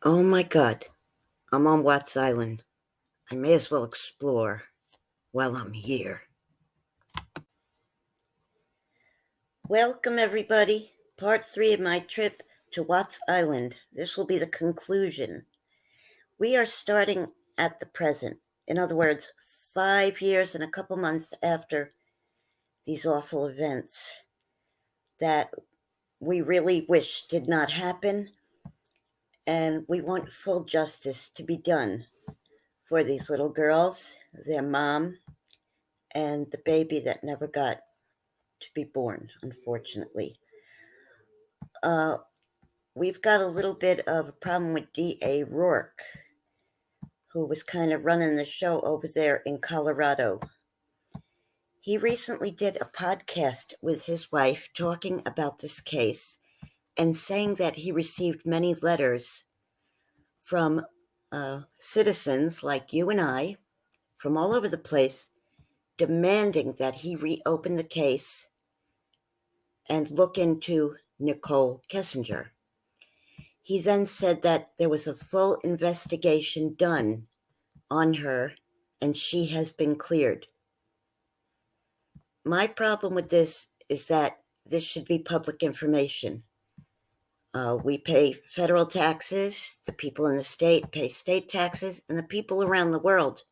Oh my God, I'm on Watts Island. I may as well explore while I'm here. Welcome, everybody. Part 3 of my trip to Watts Island. This will be the conclusion. We are starting at the present. In other words, 5 years and a couple months after these awful events that we really wish did not happen, and we want full justice to be done for these little girls, their mom, and the baby that never got to be born, unfortunately. Uh, we've got a little bit of a problem with D.A. Rourke, who was kind of running the show over there in Colorado. He recently did a podcast with his wife talking about this case and saying that he received many letters from citizens like you and I from all over the place demanding that he reopen the case and look into Nicole Kessinger. He then said that there was a full investigation done on her and she has been cleared. My problem with this is that this should be public information. We pay federal taxes, the people in the state pay state taxes, and the people around the world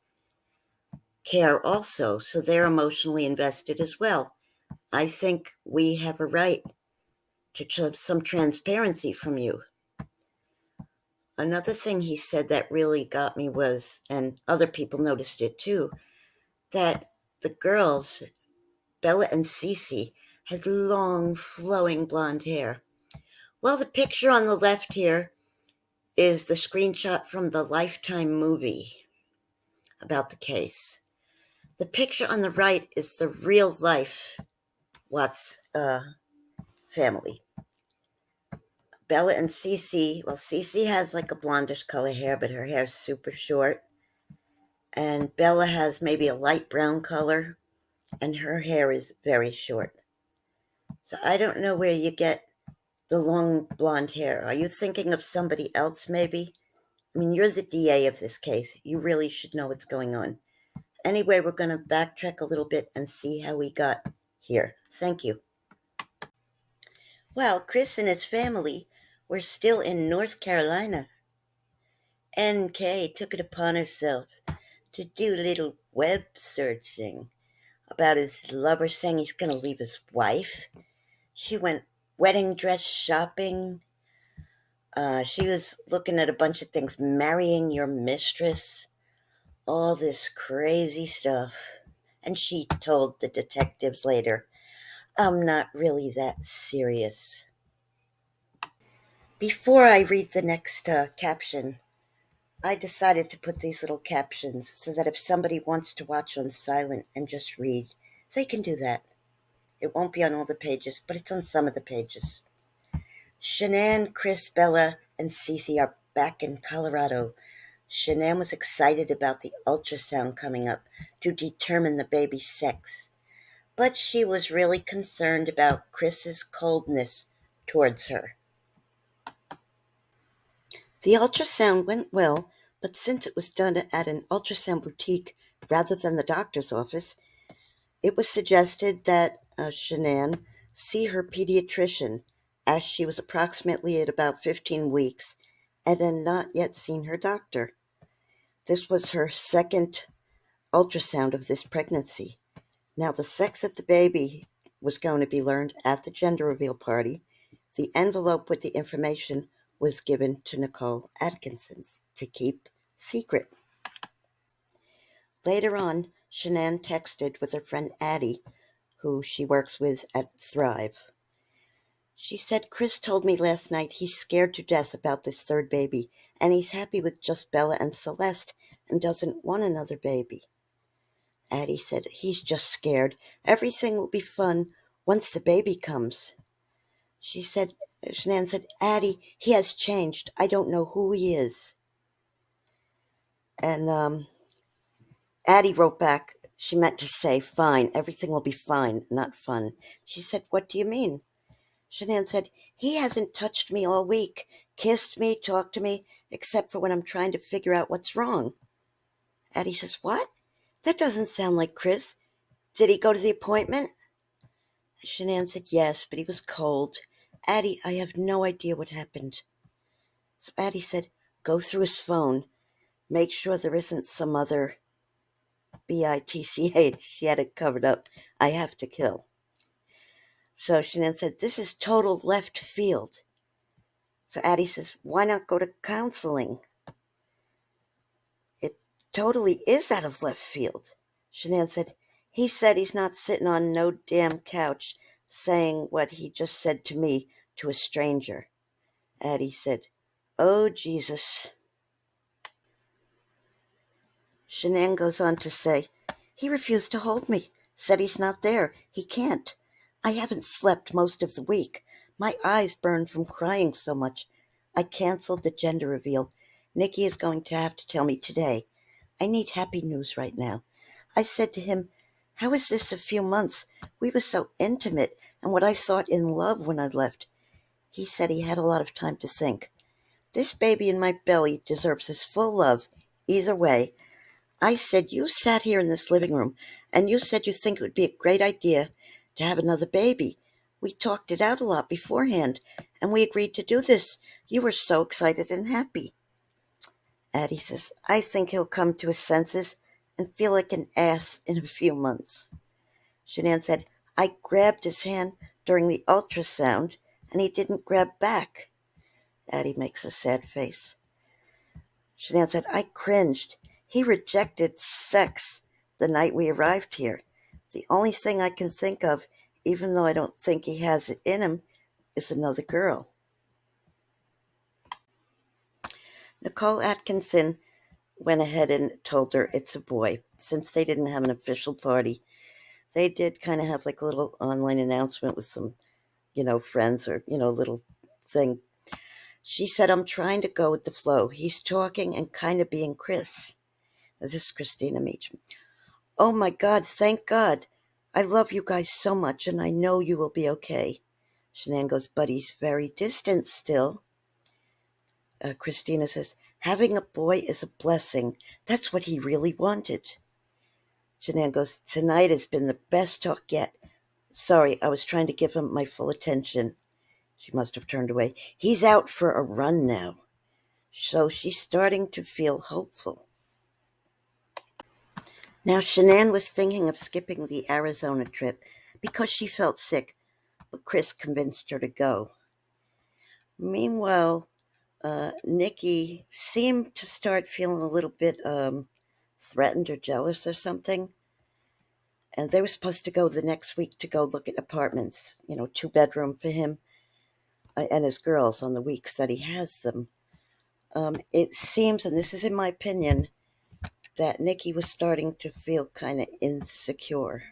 care also, so they're emotionally invested as well. I think we have a right to some transparency from you. Another thing he said that really got me was, and other people noticed it too, that the girls, Bella and Cece, had long, flowing blonde hair. Well, the picture on the left here is the screenshot from the Lifetime movie about the case. The picture on the right is the real life Watts family. Bella and Cece, well, Cece has like a blondish color hair, but her hair's super short. And Bella has maybe a light brown color, and her hair is very short. So I don't know where you get the long blonde hair. Are you thinking of somebody else, maybe? I mean, you're the DA of this case. You really should know what's going on. Anyway, we're going to backtrack a little bit and see how we got here. Thank you. Well, Chris and his family were still in North Carolina. NK took it upon herself to do a little web searching about his lover saying he's going to leave his wife. She went wedding dress shopping. She was looking at a bunch of things, marrying your mistress, all this crazy stuff. And she told the detectives later, I'm not really that serious. Before I read the next caption, I decided to put these little captions so that if somebody wants to watch on silent and just read, they can do that. It won't be on all the pages, but it's on some of the pages. Shanann, Chris, Bella, and Cece are back in Colorado. Shanann was excited about the ultrasound coming up to determine the baby's sex, but she was really concerned about Chris's coldness towards her. The ultrasound went well, but since it was done at an ultrasound boutique rather than the doctor's office, it was suggested that Shanann see her pediatrician, as she was approximately at about 15 weeks and had not yet seen her doctor. This was her second ultrasound of this pregnancy. Now, the sex of the baby was going to be learned at the gender reveal party. The envelope with the information was given to Nicole Atkinson's to keep secret. Later on, Shanann texted with her friend Addie, who she works with at Thrive. She said, Chris told me last night he's scared to death about this third baby, and he's happy with just Bella and Celeste and doesn't want another baby. Addie said, he's just scared. Everything will be fun once the baby comes. Shanann said, Addie, he has changed. I don't know who he is. And Addie wrote back, she meant to say, fine, everything will be fine, not fun. She said, what do you mean? Shanann said, he hasn't touched me all week. kissed me, talked to me, except for when I'm trying to figure out what's wrong. Addie says, what? That doesn't sound like Chris. Did he go to the appointment? Shanann said, yes, but he was cold. Addie, I have no idea what happened. So Addie said, go through his phone. Make sure there isn't some other bitch. She had it covered up. I have to kill. So Shanann said, this is total left field. So Addie says, why not go to counseling? It totally is out of left field. Shanann said, he said he's not sitting on no damn couch saying what he just said to me to a stranger. Addie said, oh, Jesus. Shanann goes on to say, he refused to hold me, said he's not there. He can't. I haven't slept most of the week. My eyes burn from crying so much. I canceled the gender reveal. Nikki is going to have to tell me today. I need happy news right now. I said to him, how is this a few months? We were so intimate and what I thought in love when I left. He said he had a lot of time to think. This baby in my belly deserves his full love. Either way, I said, you sat here in this living room and you said you think it would be a great idea to have another baby. We talked it out a lot beforehand and we agreed to do this. You were so excited and happy. Addie says, I think he'll come to his senses and feel like an ass in a few months. Shanann said, I grabbed his hand during the ultrasound and he didn't grab back. Addie makes a sad face. Shanann said, I cringed. He rejected sex the night we arrived here. The only thing I can think of, even though I don't think he has it in him, is another girl. Nicole Atkinson went ahead and told her it's a boy. Since they didn't have an official party, they did kind of have like a little online announcement with some, friends or, little thing. She said, I'm trying to go with the flow. He's talking and kind of being Chris. This is Christina Meacham. Oh my God, thank God. I love you guys so much and I know you will be okay. Shanann goes, but he's very distant still. Christina says, having a boy is a blessing. That's what he really wanted. Shanann goes, tonight has been the best talk yet. Sorry, I was trying to give him my full attention. She must have turned away. He's out for a run now. So she's starting to feel hopeful. Now, Shanann was thinking of skipping the Arizona trip because she felt sick, but Chris convinced her to go. Meanwhile, Nikki seemed to start feeling a little bit threatened or jealous or something. And they were supposed to go the next week to go look at apartments, 2-bedroom for him and his girls on the weeks that he has them. It seems, and this is in my opinion, that Nikki was starting to feel kind of insecure.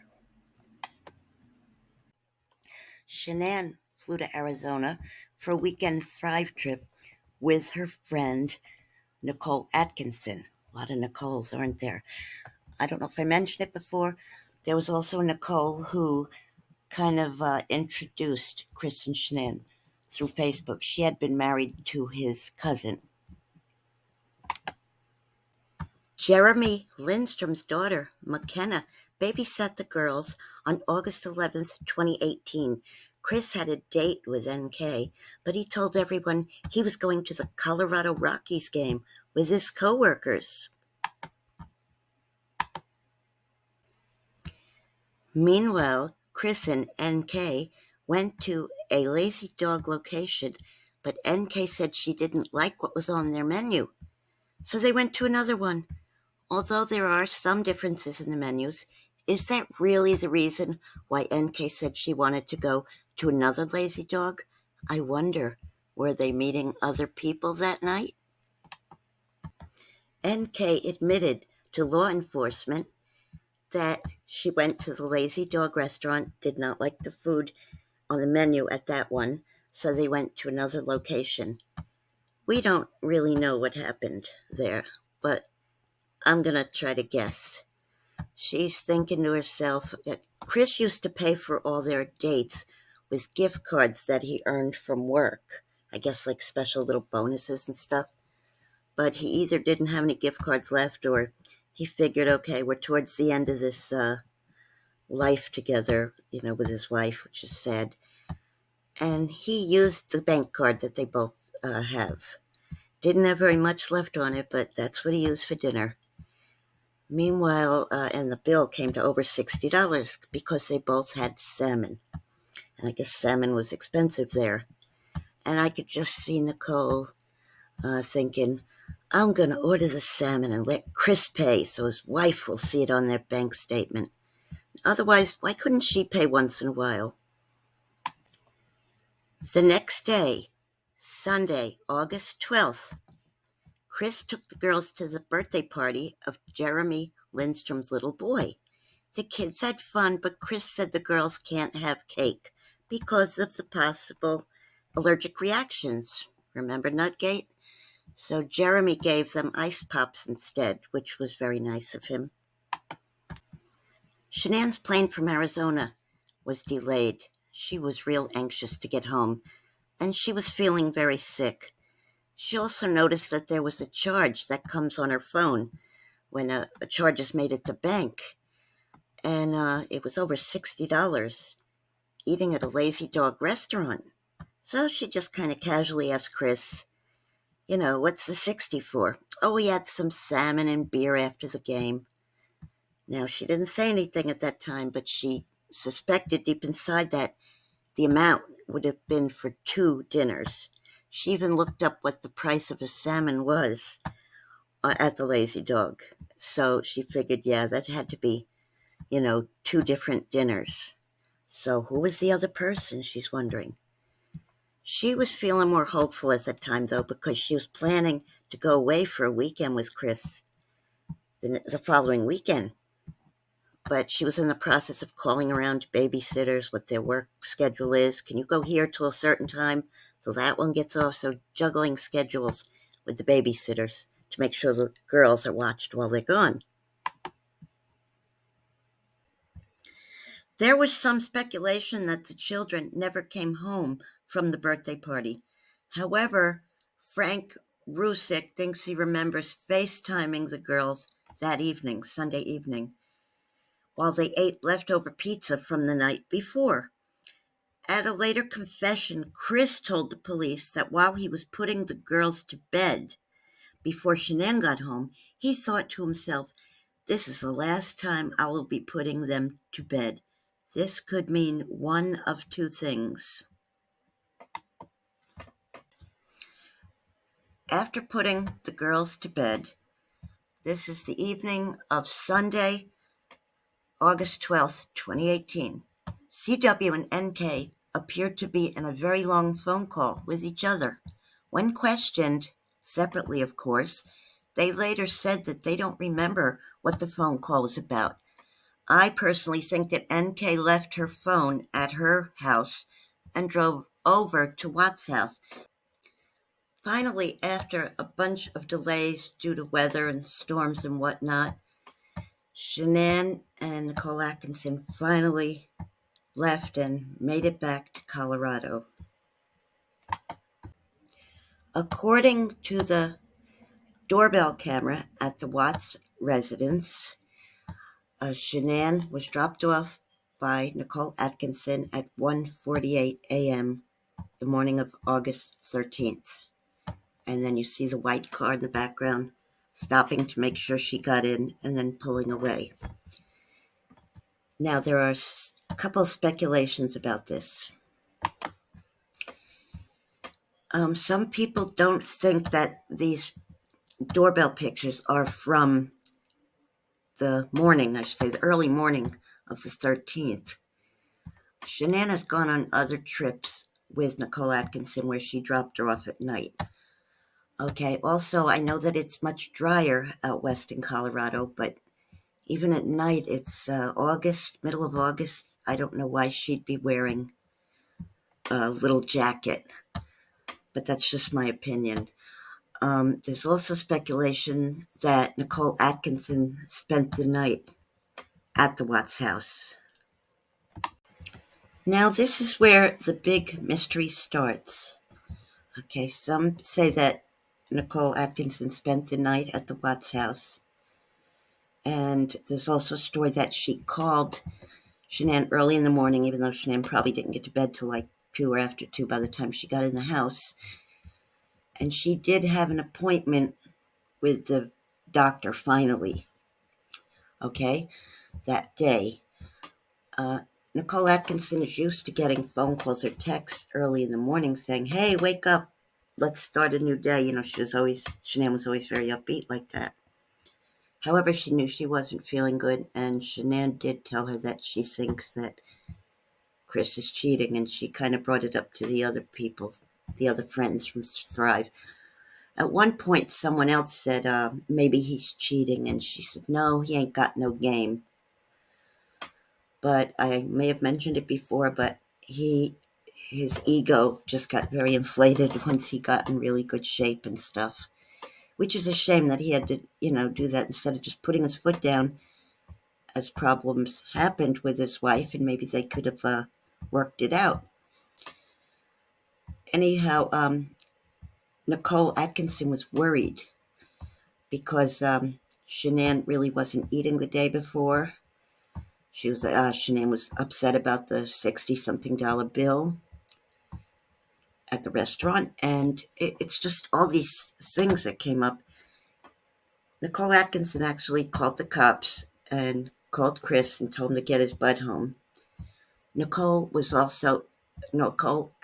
Shanann flew to Arizona for a weekend Thrive trip with her friend Nicole Atkinson. A lot of Nicoles, aren't there? I don't know if I mentioned it before. There was also a Nicole who kind of introduced Chris and Shanann through Facebook. She had been married to his cousin. Jeremy Lindstrom's daughter, McKenna, babysat the girls on August 11th, 2018. Chris had a date with NK, but he told everyone he was going to the Colorado Rockies game with his coworkers. Meanwhile, Chris and NK went to a Lazy Dog location, but NK said she didn't like what was on their menu. So they went to another one. Although there are some differences in the menus, is that really the reason why NK said she wanted to go to another Lazy Dog? I wonder, were they meeting other people that night? NK admitted to law enforcement that she went to the Lazy Dog restaurant, did not like the food on the menu at that one, so they went to another location. We don't really know what happened there, but I'm going to try to guess. She's thinking to herself that Chris used to pay for all their dates with gift cards that he earned from work. I guess like special little bonuses and stuff. But he either didn't have any gift cards left or he figured, okay, we're towards the end of this life together, with his wife, which is sad. And he used the bank card that they both have. Didn't have very much left on it, but that's what he used for dinner. Meanwhile, and the bill came to over $60 because they both had salmon. And I guess salmon was expensive there. And I could just see Nicole thinking, I'm going to order the salmon and let Chris pay so his wife will see it on their bank statement. Otherwise, why couldn't she pay once in a while? The next day, Sunday, August 12th, Chris took the girls to the birthday party of Jeremy Lindstrom's little boy. The kids had fun, but Chris said the girls can't have cake because of the possible allergic reactions. Remember Nutgate? So Jeremy gave them ice pops instead, which was very nice of him. Shanann's plane from Arizona was delayed. She was real anxious to get home, and she was feeling very sick. She also noticed that there was a charge that comes on her phone when a charge is made at the bank, and it was over $60, eating at a Lazy Dog restaurant. So she just kind of casually asked Chris, what's the 60 for? Oh, we had some salmon and beer after the game. Now, she didn't say anything at that time, but she suspected deep inside that the amount would have been for 2 dinners. She even looked up what the price of a salmon was at the Lazy Dog. So she figured, yeah, that had to be, 2 different dinners. So who was the other person, she's wondering. She was feeling more hopeful at that time, though, because she was planning to go away for a weekend with Chris the following weekend. But she was in the process of calling around babysitters what their work schedule is. Can you go here till a certain time? So that one gets off. So juggling schedules with the babysitters to make sure the girls are watched while they're gone. There was some speculation that the children never came home from the birthday party. However, Frank Rzucek thinks he remembers FaceTiming the girls that evening, Sunday evening, while they ate leftover pizza from the night before. At a later confession, Chris told the police that while he was putting the girls to bed before Shanann got home, he thought to himself, this is the last time I will be putting them to bed. This could mean one of 2 things. After putting the girls to bed, this is the evening of Sunday, August 12th, 2018. CW and NK appeared to be in a very long phone call with each other. When questioned, separately of course, they later said that they don't remember what the phone call was about. I personally think that NK left her phone at her house and drove over to Watt's house. Finally, after a bunch of delays due to weather and storms and whatnot, Shanann and Nicole Atkinson finally left and made it back to Colorado. According to the doorbell camera at the Watts residence, Shanann was dropped off by Nicole Atkinson at 1:48 a.m. the morning of August 13th. And then you see the white car in the background stopping to make sure she got in and then pulling away. Now, there are a couple of speculations about this. Some people don't think that these doorbell pictures are from the morning, I should say, the early morning of the 13th. Shanann has gone on other trips with Nicole Atkinson where she dropped her off at night. Okay, also, I know that it's much drier out west in Colorado, but even at night, it's August, middle of August. I don't know why she'd be wearing a little jacket, but that's just my opinion. There's also speculation that Nicole Atkinson spent the night at the Watts house. Now, this is where the big mystery starts. Okay, some say that Nicole Atkinson spent the night at the Watts house. And there's also a story that she called Shanann early in the morning, even though Shanann probably didn't get to bed till like 2 or after 2 by the time she got in the house. And she did have an appointment with the doctor finally, okay, that day. Nicole Atkinson is used to getting phone calls or texts early in the morning saying, hey, wake up, let's start a new day. Shanann was always very upbeat like that. However, she knew she wasn't feeling good, and Shanann did tell her that she thinks that Chris is cheating, and she kind of brought it up to the other friends from Thrive. At one point, someone else said, maybe he's cheating, and she said, no, he ain't got no game. But I may have mentioned it before, but his ego just got very inflated once he got in really good shape and stuff, which is a shame that he had to, do that instead of just putting his foot down as problems happened with his wife, and maybe they could have worked it out. Anyhow, Nicole Atkinson was worried because Shanann really wasn't eating the day before. Shanann was upset about the $60-something bill at the restaurant, and it's just all these things that came up. Nicole Atkinson actually called the cops and called Chris and told him to get his butt home. Nicole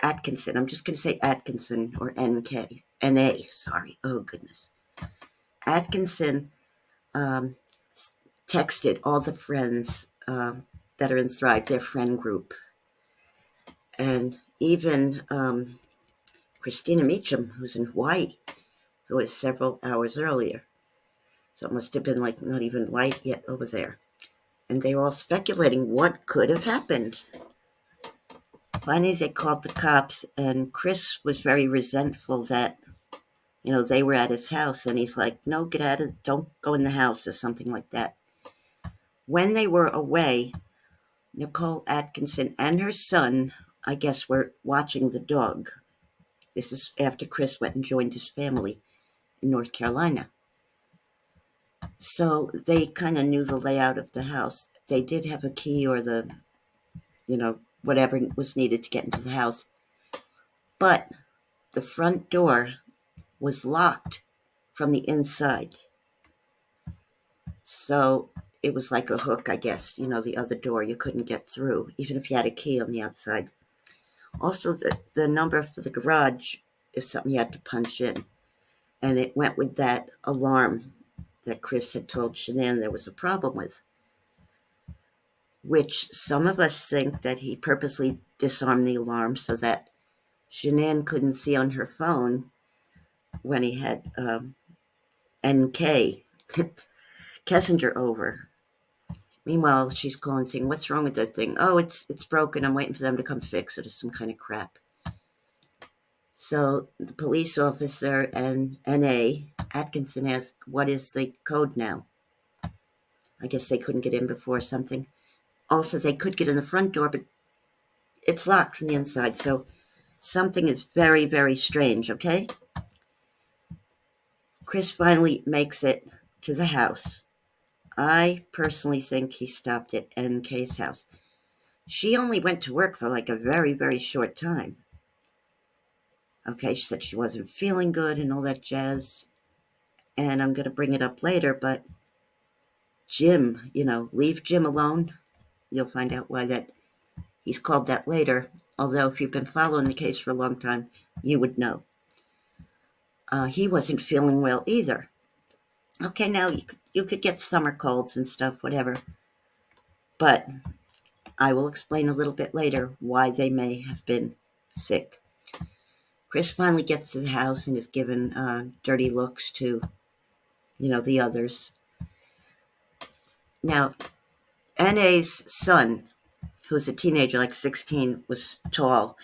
Atkinson, I'm just going to say Atkinson or N-A, sorry, oh goodness. Atkinson texted all the friends that are in Thrive, their friend group. And even Christina Meacham, who's in Hawaii, who was several hours earlier. So it must have been like not even light yet over there. And they were all speculating what could have happened. Finally, they called the cops, and Chris was very resentful that, they were at his house. And he's like, no, get out of, don't go in the house or something like that. When they were away, Nicole Atkinson and her son, I guess, were watching the dog. This is after Chris went and joined his family in North Carolina. So they kind of knew the layout of the house. They did have a key or whatever was needed to get into the house. But the front door was locked from the inside. So it was like a hook, I guess, the other door. You couldn't get through, even if you had a key on the outside. Also, the number for the garage is something you had to punch in. And it went with that alarm that Chris had told Shanann there was a problem with, which some of us think that he purposely disarmed the alarm so that Shanann couldn't see on her phone when he had NK Kessinger over. Meanwhile, she's calling saying, what's wrong with that thing? Oh, it's broken. I'm waiting for them to come fix it or some kind of crap. So the police officer and N.A. Atkinson asked, what is the code now? I guess they couldn't get in before something. Also, they could get in the front door, but it's locked from the inside. So something is very, very strange, okay? Chris finally makes it to the house. I personally think he stopped at NK's house. She only went to work for like a very, very short time. Okay, she said she wasn't feeling good and all that jazz. And I'm going to bring it up later, but Jim, leave Jim alone. You'll find out why that he's called that later. Although if you've been following the case for a long time, you would know. He wasn't feeling well either. Okay, now you could get summer colds and stuff, whatever. But I will explain a little bit later why they may have been sick. Chris finally gets to the house and is given dirty looks to, the others. Now, N.A.'s son, who's a teenager, like 16, was tall.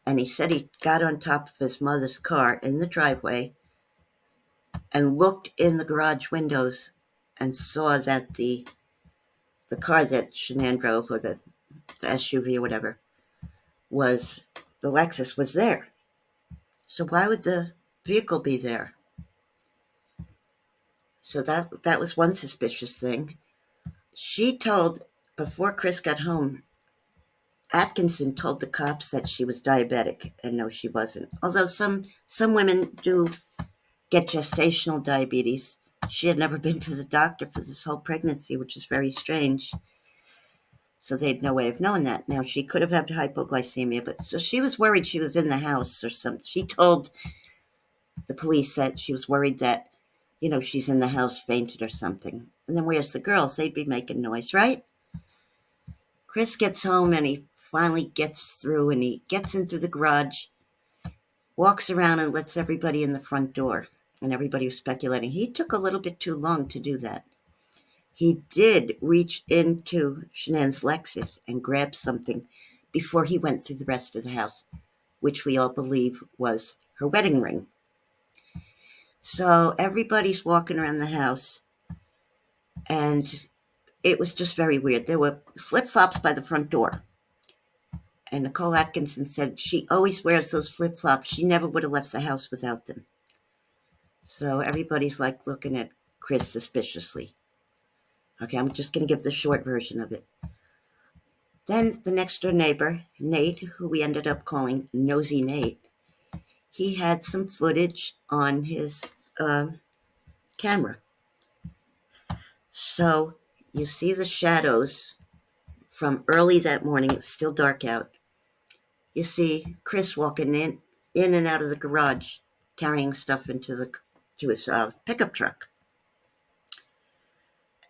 And he said he got on top of his mother's car in the driveway and looked in the garage windows and saw that the car that Shanann drove, or the SUV or whatever, the Lexus was there. So why would the vehicle be there? So that was one suspicious thing. She told, before Chris got home, Atkinson told the cops that she was diabetic, and no, she wasn't. Although some women do get gestational diabetes. She had never been to the doctor for this whole pregnancy, which is very strange. So they had no way of knowing that. Now, she could have had hypoglycemia, but so she was worried she was in the house or something. She told the police that she was worried that, she's in the house, fainted or something. And then where's the girls? They'd be making noise, right? Chris gets home and he finally gets through and he gets in through the garage, walks around and lets everybody in the front door. And everybody was speculating. He took a little bit too long to do that. He did reach into Shanann's Lexus and grab something before he went through the rest of the house, which we all believe was her wedding ring. So everybody's walking around the house, and it was just very weird. There were flip-flops by the front door. And Nicole Atkinson said she always wears those flip-flops. She never would have left the house without them. So everybody's like looking at Chris suspiciously. Okay, I'm just going to give the short version of it. Then the next door neighbor, Nate, who we ended up calling Nosy Nate, he had some footage on his camera. So you see the shadows from early that morning. It was still dark out. You see Chris walking in and out of the garage, carrying stuff to his pickup truck.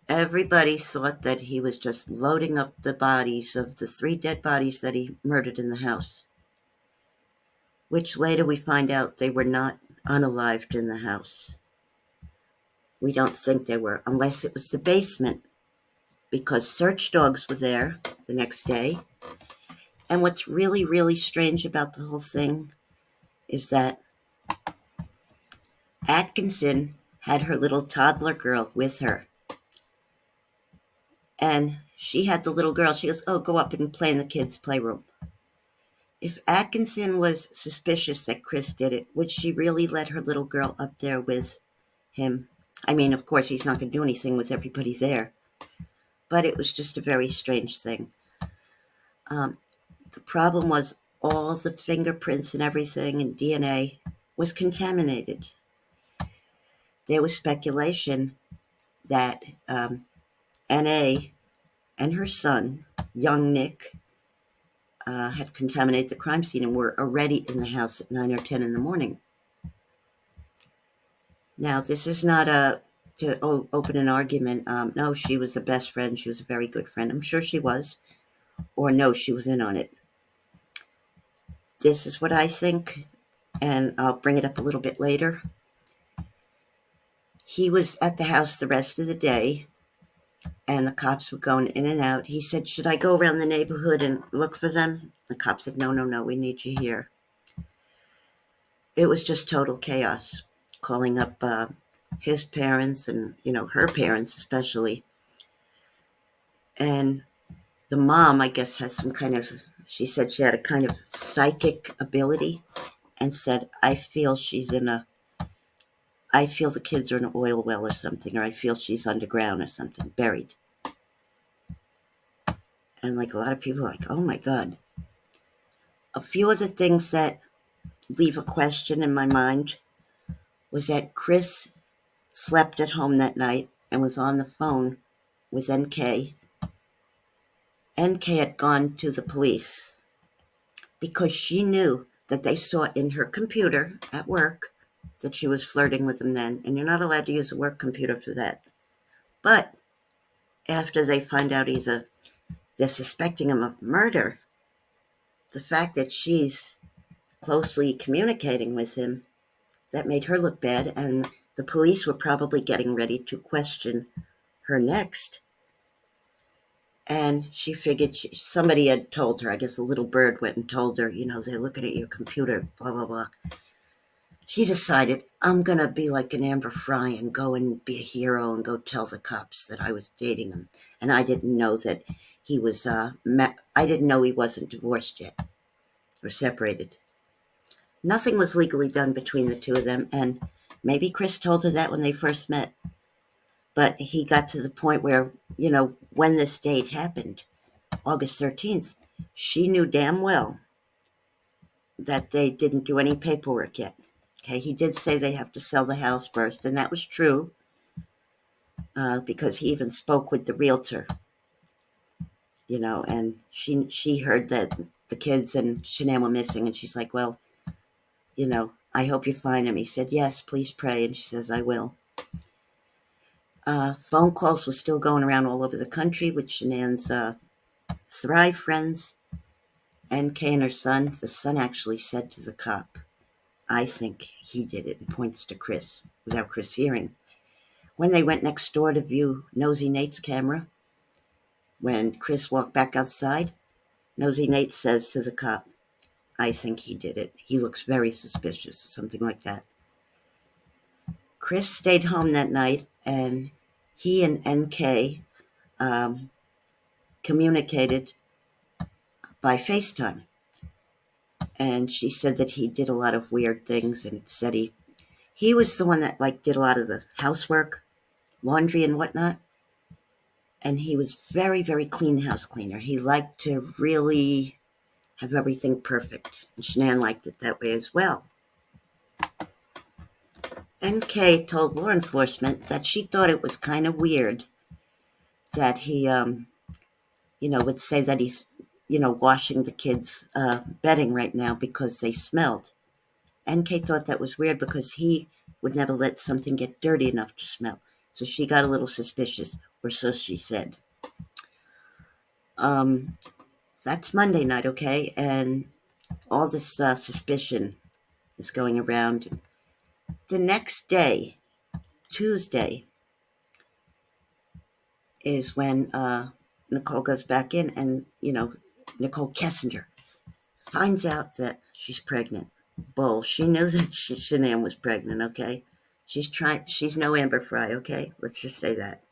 Everybody thought that he was just loading up the bodies of the 3 dead bodies that he murdered in the house, which later we find out they were not unalived in the house. We don't think they were, unless it was the basement, because search dogs were there the next day. And what's really, really strange about the whole thing is that Atkinson had her little toddler girl with her. And she had the little girl. She goes, "Oh, go up and play in the kids' playroom." If Atkinson was suspicious that Chris did it, would she really let her little girl up there with him? I mean, of course, he's not going to do anything with everybody there. But it was just a very strange thing. The problem was all the fingerprints and everything and DNA was contaminated. There was speculation that N.A. and her son, young Nick, had contaminated the crime scene and were already in the house at 9 or 10 in the morning. Now, this is not to open an argument. No, she was a best friend. She was a very good friend. I'm sure she was. Or no, she was in on it. This is what I think, and I'll bring it up a little bit later. He was at the house the rest of the day, and the cops were going in and out. He said, "Should I go around the neighborhood and look for them?" The cops said, No, we need you here. It was just total chaos, calling up his parents and, her parents especially. And the mom, I guess, has some kind of, she said she had a kind of psychic ability and said, I feel the kids are in an oil well or something, or I feel she's underground or something, buried. And like a lot of people are like, oh my God. A few of the things that leave a question in my mind was that Chris slept at home that night and was on the phone with NK. NK had gone to the police because she knew that they saw in her computer at work that she was flirting with him then, and you're not allowed to use a work computer for that. But after they find out they're suspecting him of murder, the fact that she's closely communicating with him, that made her look bad, and the police were probably getting ready to question her next. And she figured somebody had told her, I guess a little bird went and told her, they're looking at your computer, blah, blah, blah. She decided, I'm going to be like an Amber Fry and go and be a hero and go tell the cops that I was dating him. And I didn't know that he was, I didn't know he wasn't divorced yet or separated. Nothing was legally done between the two of them, and maybe Chris told her that when they first met. But he got to the point where, when this date happened, August 13th, she knew damn well that they didn't do any paperwork yet. Okay, he did say they have to sell the house first, and that was true, because he even spoke with the realtor, and she heard that the kids and Shanann were missing, and she's like, well, I hope you find him. He said, yes, please pray, and she says, I will. Phone calls were still going around all over the country with Shanann's Thrive friends, and Kay and her son. The son actually said to the cop, I think he did it, and points to Chris, without Chris hearing. When they went next door to view Nosy Nate's camera, when Chris walked back outside, Nosy Nate says to the cop, I think he did it. He looks very suspicious, or something like that. Chris stayed home that night, and he and NK communicated by FaceTime. And she said that he did a lot of weird things, and said he was the one that did a lot of the housework, laundry and whatnot. And he was very, very clean house cleaner. He liked to really have everything perfect. And Shanann liked it that way as well. NK told law enforcement that she thought it was kind of weird that he, would say that he's, washing the kids' bedding right now because they smelled. NK thought that was weird because he would never let something get dirty enough to smell. So she got a little suspicious, or so she said. That's Monday night, okay? And all this suspicion is going around. The next day, Tuesday, is when Nicole goes back in, and, Nicole Kessinger finds out that she's pregnant. Bull. She knew that Shanann was pregnant, okay? She's no Amber Fry, okay? Let's just say that.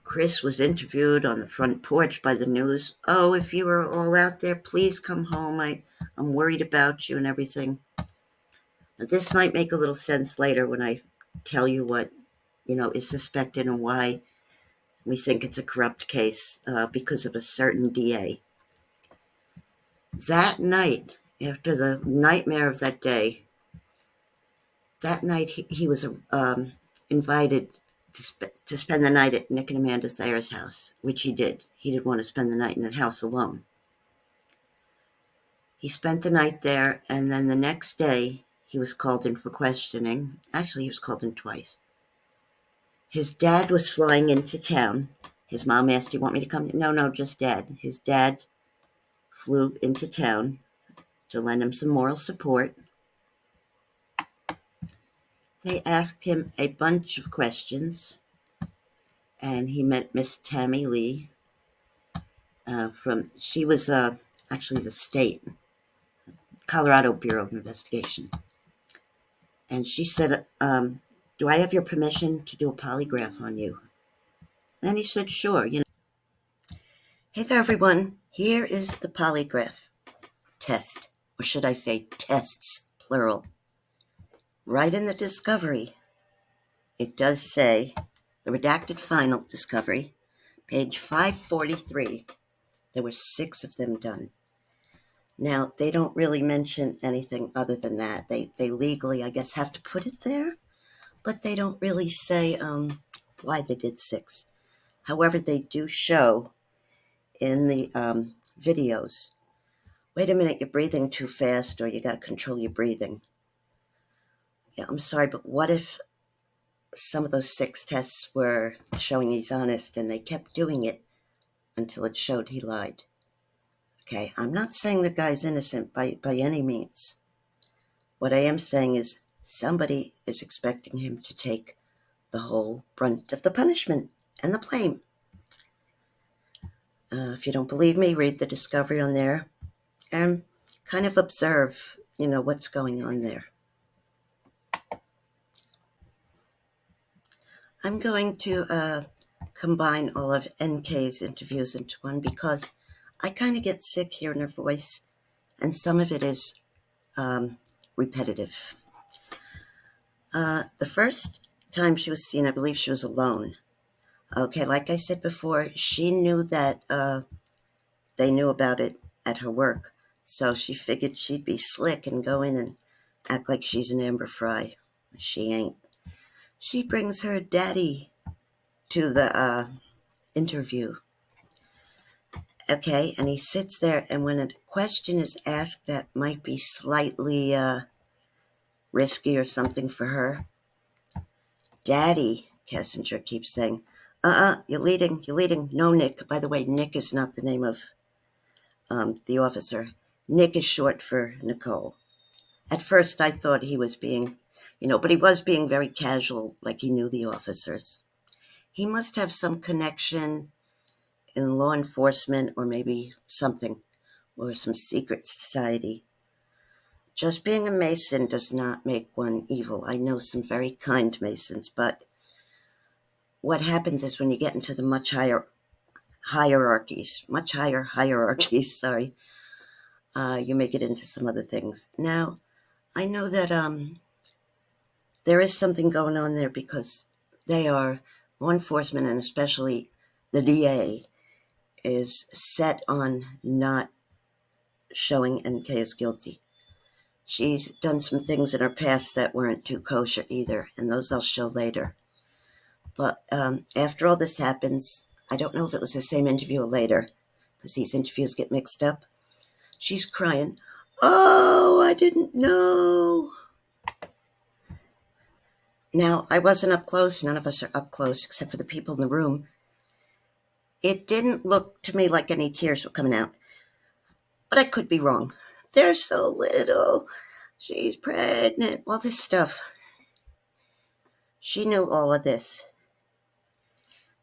Chris was interviewed on the front porch by the news. Oh, if you were all out there, please come home. I'm worried about you and everything. Now, this might make a little sense later when I tell you what, is suspected and why we think it's a corrupt case, because of a certain DA. That night, after the nightmare of that day, he was invited to spend the night at Nick and Amanda Thayer's house, which he did. He didn't want to spend the night in the house alone. He spent the night there, and then the next day, he was called in for questioning. Actually, he was called in twice. His dad was flying into town. His mom asked, do you want me to come? No, just Dad. His dad flew into town to lend him some moral support. They asked him a bunch of questions, and he met Miss Tammy Lee. She was actually the state, Colorado Bureau of Investigation. And she said, do I have your permission to do a polygraph on you? And he said, sure. Hey there, everyone. Here is the polygraph test, or should I say tests, plural. Right in the discovery, it does say, the redacted final discovery, page 543, there were 6 of them done. Now, they don't really mention anything other than that. They legally, I guess, have to put it there, but they don't really say why they did 6. However, they do show in the videos, wait a minute, you're breathing too fast, or you got to control your breathing. Yeah, I'm sorry, but what if some of those 6 tests were showing he's honest, and they kept doing it until it showed he lied? Okay, I'm not saying the guy's innocent by any means. What I am saying is somebody is expecting him to take the whole brunt of the punishment and the blame. If you don't believe me, read the discovery on there and kind of observe, what's going on there. I'm going to combine all of NK's interviews into one because I kind of get sick hearing her voice, and some of it is repetitive. The first time she was seen, I believe she was alone. Okay, like I said before, she knew that they knew about it at her work, so she figured she'd be slick and go in and act like she's an Amber Fry. She ain't. She brings her daddy to the interview. Okay, and he sits there, and when a question is asked that might be slightly risky or something for her, Daddy, Kessinger keeps saying, you're leading. No, Nick. By the way, Nick is not the name of the officer. Nick is short for Nicole. At first, I thought he was being, but he was being very casual, like he knew the officers. He must have some connection in law enforcement or maybe something, or some secret society. Just being a Mason does not make one evil. I know some very kind Masons, but what happens is when you get into the much higher hierarchies, sorry, you may get into some other things. Now, I know that there is something going on there because they are law enforcement, and especially the DA is set on not showing NK as guilty. She's done some things in her past that weren't too kosher either, and those I'll show later. But after all this happens, I don't know if it was the same interview or later, because these interviews get mixed up. She's crying, "Oh, I didn't know." Now, I wasn't up close. None of us are up close except for the people in the room. It didn't look to me like any tears were coming out. But I could be wrong. They're so little. She's pregnant. All this stuff. She knew all of this.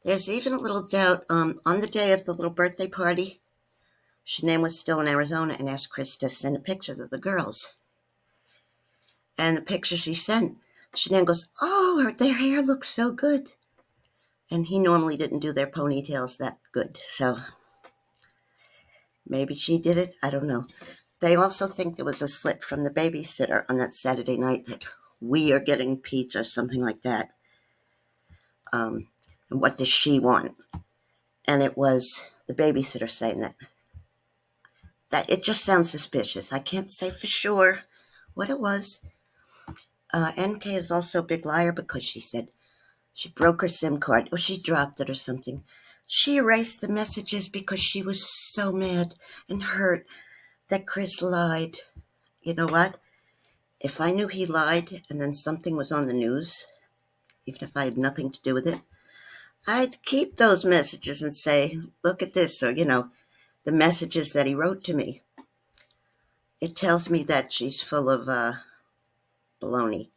There's even a little doubt. On the day of the little birthday party, Shanann was still in Arizona and asked Chris to send a picture of the girls. And the pictures he sent, Shanann goes, "Oh, their hair looks so good." And he normally didn't do their ponytails that good, so maybe she did it. I don't know. They also think there was a slip from the babysitter on that Saturday night that we are getting pizza or something like that. And what does she want? And it was the babysitter saying that. It just sounds suspicious. I can't say for sure what it was. NK is also a big liar because she said she broke her SIM card, or she dropped it or something. She erased the messages because she was so mad and hurt that Chris lied. You know what? If I knew he lied and then something was on the news, even if I had nothing to do with it, I'd keep those messages and say, "Look at this," or, the messages that he wrote to me. It tells me that she's full of baloney.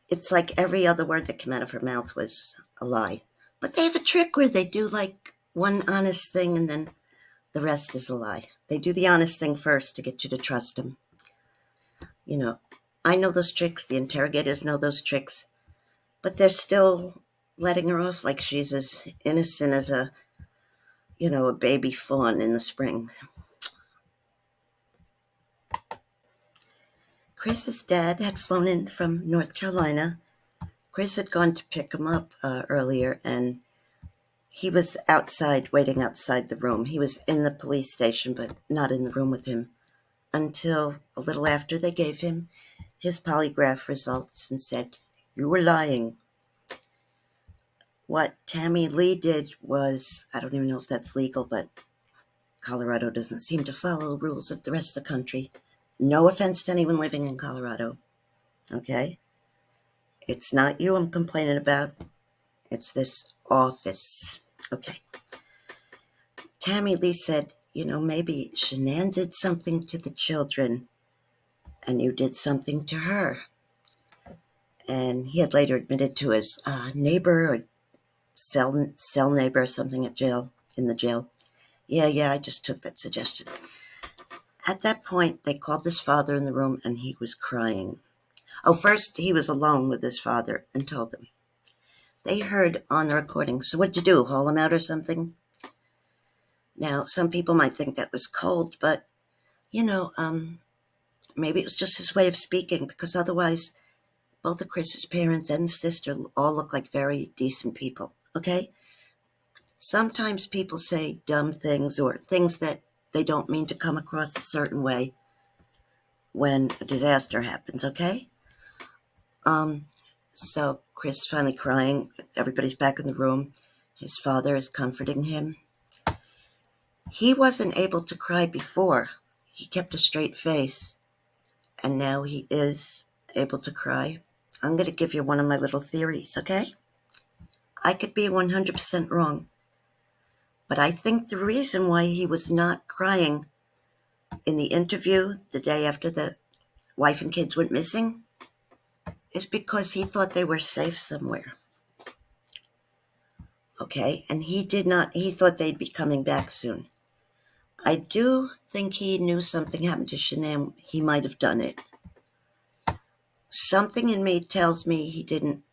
It's like every other word that came out of her mouth was a lie. But they have a trick where they do like one honest thing and then the rest is a lie. They do the honest thing first to get you to trust them. I know those tricks. The interrogators know those tricks. But they're still letting her off like she's as innocent as a baby fawn in the spring. Chris's dad had flown in from North Carolina. Chris had gone to pick him up earlier, and he was waiting outside the room. He was in the police station, but not in the room with him, until a little after they gave him his polygraph results and said, "You were lying." What Tammy Lee did was, I don't even know if that's legal, but Colorado doesn't seem to follow the rules of the rest of the country. No offense to anyone living in Colorado, okay? It's not you I'm complaining about. It's this office. Okay. Tammy Lee said, maybe Shanann did something to the children and you did something to her. And he had later admitted to his neighbor or cell neighbor or something in the jail. Yeah, I just took that suggestion. At that point, they called his father in the room and he was crying. Oh, first he was alone with his father and told him. They heard on the recording, "So what'd you do, haul him out or something?" Now, some people might think that was cold, but, maybe it was just his way of speaking, because otherwise both of Chris's parents and sister all look like very decent people, okay? Sometimes people say dumb things or things that they don't mean to come across a certain way when a disaster happens, okay? So Chris finally crying. Everybody's back in the room. His father is comforting him. He wasn't able to cry before. He kept a straight face, and now he is able to cry. I'm going to give you one of my little theories, okay? I could be 100% wrong, but I think the reason why he was not crying in the interview the day after the wife and kids went missing is because he thought they were safe somewhere. Okay, and he thought they'd be coming back soon. I do think he knew something happened to Shanann. He might have done it. Something in me tells me he didn't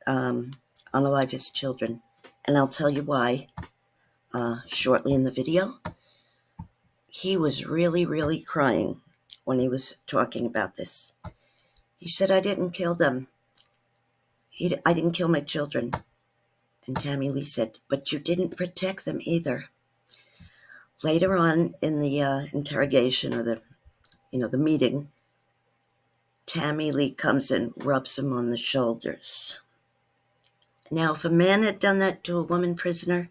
unalive his children, and I'll tell you why shortly in the video. He was really, really crying when he was talking about this. He said, I didn't kill them. I didn't kill my children. And Tammy Lee said, but you didn't protect them either. Later on in the interrogation or the meeting, Tammy Lee comes and rubs him on the shoulders. Now, if a man had done that to a woman prisoner,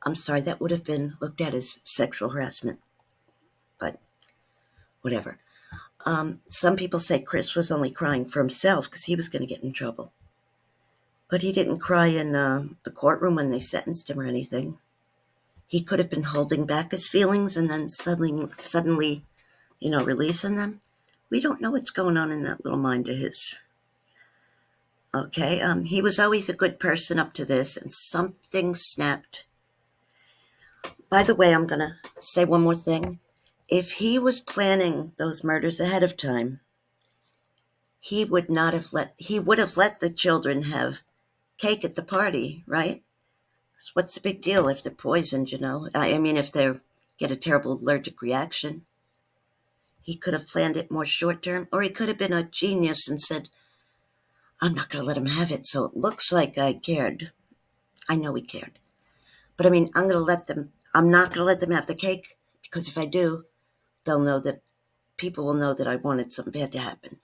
I'm sorry, that would have been looked at as sexual harassment. But whatever. Some people say Chris was only crying for himself because he was going to get in trouble. But he didn't cry in the courtroom when they sentenced him or anything. He could have been holding back his feelings and then suddenly, releasing them. We don't know what's going on in that little mind of his. Okay, he was always a good person up to this, and something snapped. By the way, I'm going to say one more thing. If he was planning those murders ahead of time, he would have let the children have cake at the party, right? What's the big deal if they're poisoned, I mean, if they get a terrible allergic reaction. He could have planned it more short term, or he could have been a genius and said, I'm not going to let him have it, so it looks like I cared. I know he cared. But I mean, I'm not going to let them have the cake, because if I do, people will know that I wanted something bad to happen.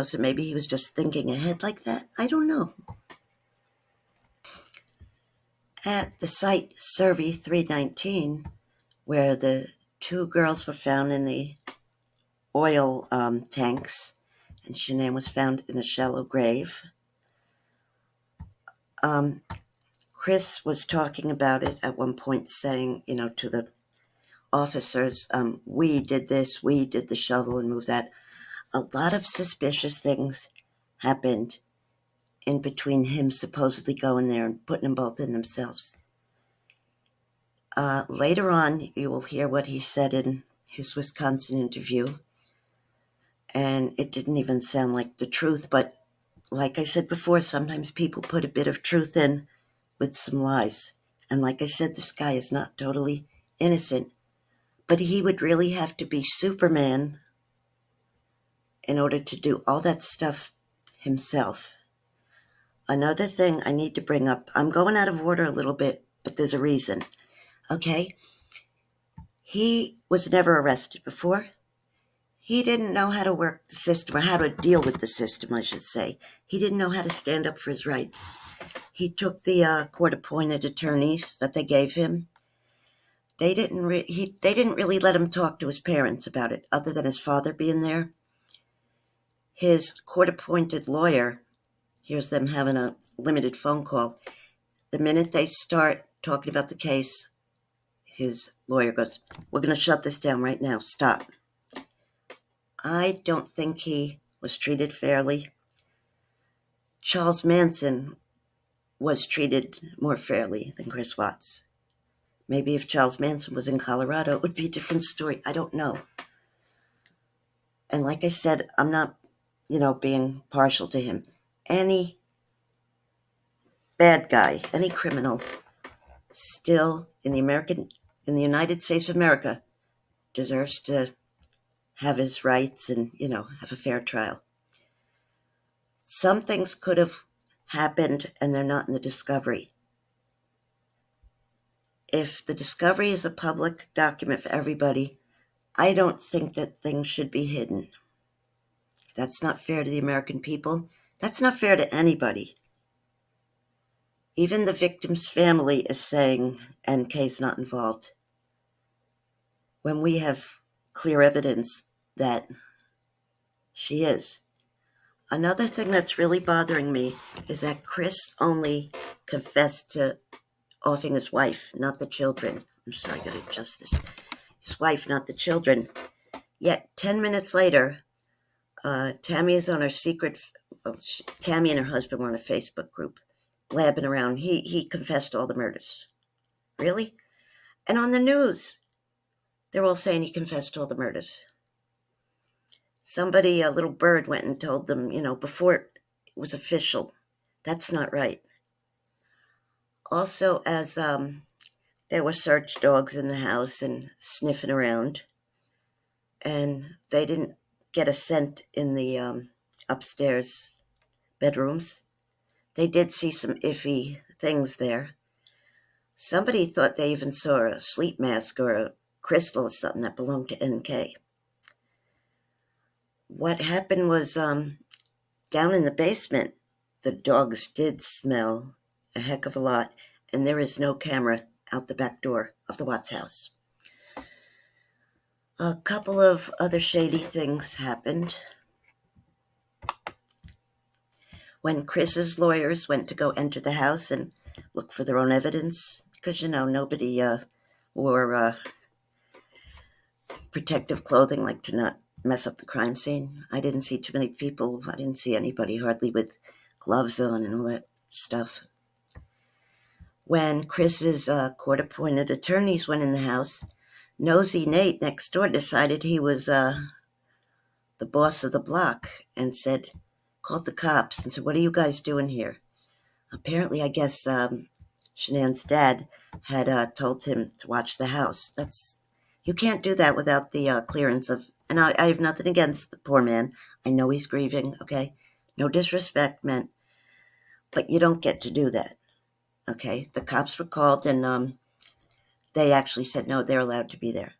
So maybe he was just thinking ahead like that. I don't know. At the site Survey 319, where the two girls were found in the oil tanks, and Shanann was found in a shallow grave, Chris was talking about it at one point, saying, to the officers, we did this, we did the shovel and move that. A lot of suspicious things happened in between him supposedly going there and putting them both in themselves. Later on, you will hear what he said in his Wisconsin interview, and it didn't even sound like the truth, but like I said before, sometimes people put a bit of truth in with some lies. And like I said, this guy is not totally innocent, but he would really have to be Superman in order to do all that stuff himself. Another thing I need to bring up, I'm going out of order a little bit, but there's a reason, okay? He was never arrested before. He didn't know how to work the system, or how to deal with the system, I should say. He didn't know how to stand up for his rights. He took the court-appointed attorneys that they gave him. They didn't really let him talk to his parents about it, other than his father being there. His court-appointed lawyer hears them having a limited phone call. The minute they start talking about the case, his lawyer goes, we're going to shut this down right now. Stop. I don't think he was treated fairly. Charles Manson was treated more fairly than Chris Watts. Maybe if Charles Manson was in Colorado, it would be a different story. I don't know. And like I said, I'm not, being partial to him. Any bad guy, any criminal, still in the United States of America, deserves to have his rights and, have a fair trial. Some things could have happened and they're not in the discovery. If the discovery is a public document for everybody, I don't think that things should be hidden. That's not fair to the American people. That's not fair to anybody. Even the victim's family is saying NK's not involved, when we have clear evidence that she is. Another thing that's really bothering me is that Chris only confessed to offing his wife, not the children. I'm sorry, I gotta adjust this. His wife, not the children. Yet 10 minutes later, Tammy is on her secret. Tammy and her husband were on a Facebook group, blabbing around. He confessed to all the murders. Really? And on the news, they're all saying he confessed to all the murders. Somebody, a little bird, went and told them, before it was official. That's not right. Also, as there were search dogs in the house and sniffing around, and they didn't get a scent in the upstairs bedrooms. They did see some iffy things there. Somebody thought they even saw a sleep mask or a crystal or something that belonged to NK. What happened was down in the basement, the dogs did smell a heck of a lot, and there is no camera out the back door of the Watts house. A couple of other shady things happened. When Chris's lawyers went to go enter the house and look for their own evidence, because, nobody wore protective clothing, like to not mess up the crime scene. I didn't see too many people. I didn't see anybody hardly with gloves on and all that stuff. When Chris's court-appointed attorneys went in the house, nosy Nate next door decided he was the boss of the block and called the cops and said, "What are you guys doing here?" Apparently, I guess Shanann's dad had told him to watch the house. You can't do that without the clearance of, and I have nothing against the poor man. I know he's grieving, okay? No disrespect meant, but you don't get to do that, okay? The cops were called and they actually said, no, they're allowed to be there.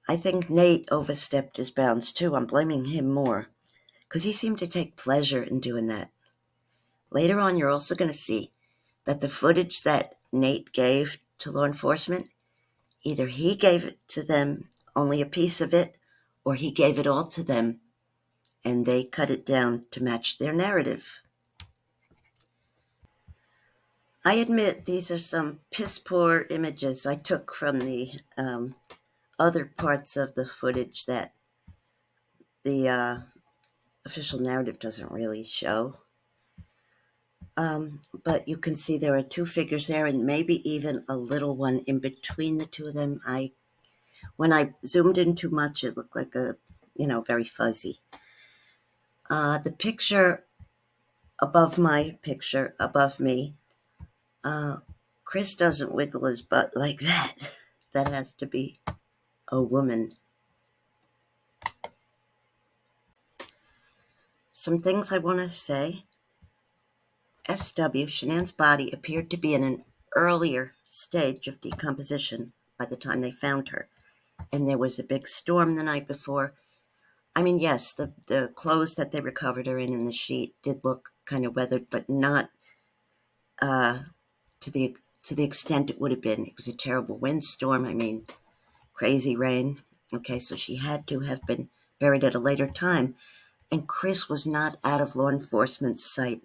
I think Nate overstepped his bounds too. I'm blaming him more because he seemed to take pleasure in doing that. Later on, you're also going to see that the footage that Nate gave to law enforcement, either he gave it to them, only a piece of it, or he gave it all to them and they cut it down to match their narrative. I admit these are some piss-poor images I took from the other parts of the footage that the official narrative doesn't really show. But you can see there are two figures there and maybe even a little one in between the two of them. When I zoomed in too much, it looked like very fuzzy. The picture above my picture, above me, Chris doesn't wiggle his butt like that. That has to be a woman. Some things I want to say. SW, Shanann's body, appeared to be in an earlier stage of decomposition by the time they found her. And there was a big storm the night before. I mean, yes, the clothes that they recovered her in the sheet did look kind of weathered, but not to the extent it would have been. It was a terrible windstorm. I mean, crazy rain. Okay, so she had to have been buried at a later time. And Chris was not out of law enforcement's sight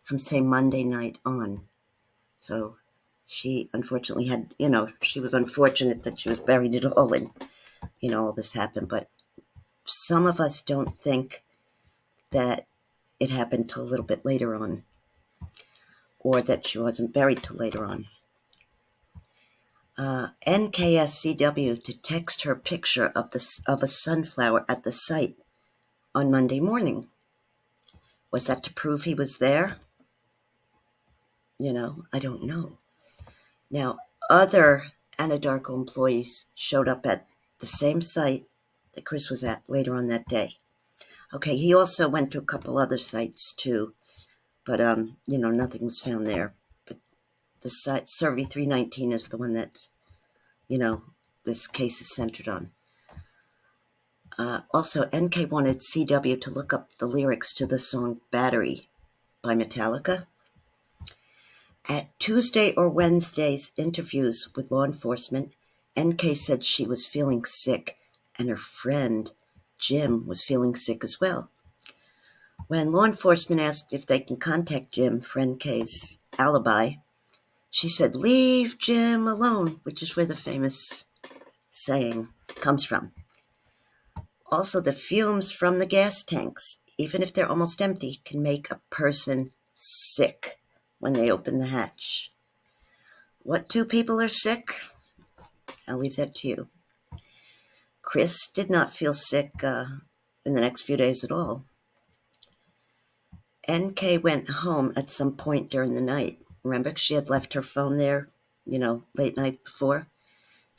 from, say, Monday night on. So she unfortunately had, she was unfortunate that she was buried at all and, all this happened. But some of us don't think that it happened till a little bit later on, or that she wasn't buried till later on. NKSCW to text her picture of a sunflower at the site on Monday morning. Was that to prove he was there? I don't know. Now, other Anadarko employees showed up at the same site that Chris was at later on that day. Okay, he also went to a couple other sites too, but nothing was found there. But the site Survey 319 is the one that this case is centered on. Also, NK wanted CW to look up the lyrics to the song Battery by Metallica. At Tuesday or Wednesday's interviews with law enforcement, NK said she was feeling sick and her friend, Jim, was feeling sick as well. When law enforcement asked if they can contact Jim for NK's alibi, she said, "Leave Jim alone," which is where the famous saying comes from. Also, the fumes from the gas tanks, even if they're almost empty, can make a person sick when they open the hatch. What two people are sick? I'll leave that to you. Chris did not feel sick in the next few days at all. NK went home at some point during the night. Remember, she had left her phone there, late night before.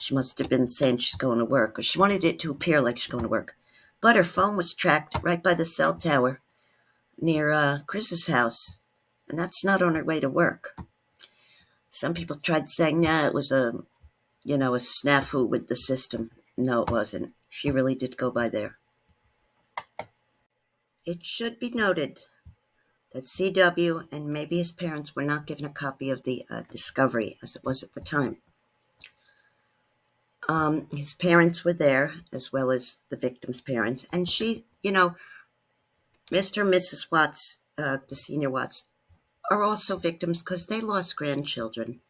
She must have been saying she's going to work, or she wanted it to appear like she's going to work. But her phone was tracked right by the cell tower near Chris's house, and that's not on her way to work. Some people tried saying, nah, it was a snafu with the system. No, it wasn't. She really did go by there. It should be noted that CW and maybe his parents were not given a copy of the discovery as it was at the time. His parents were there, as well as the victim's parents, and she, Mr. and Mrs. Watts, the senior Watts, are also victims because they lost grandchildren.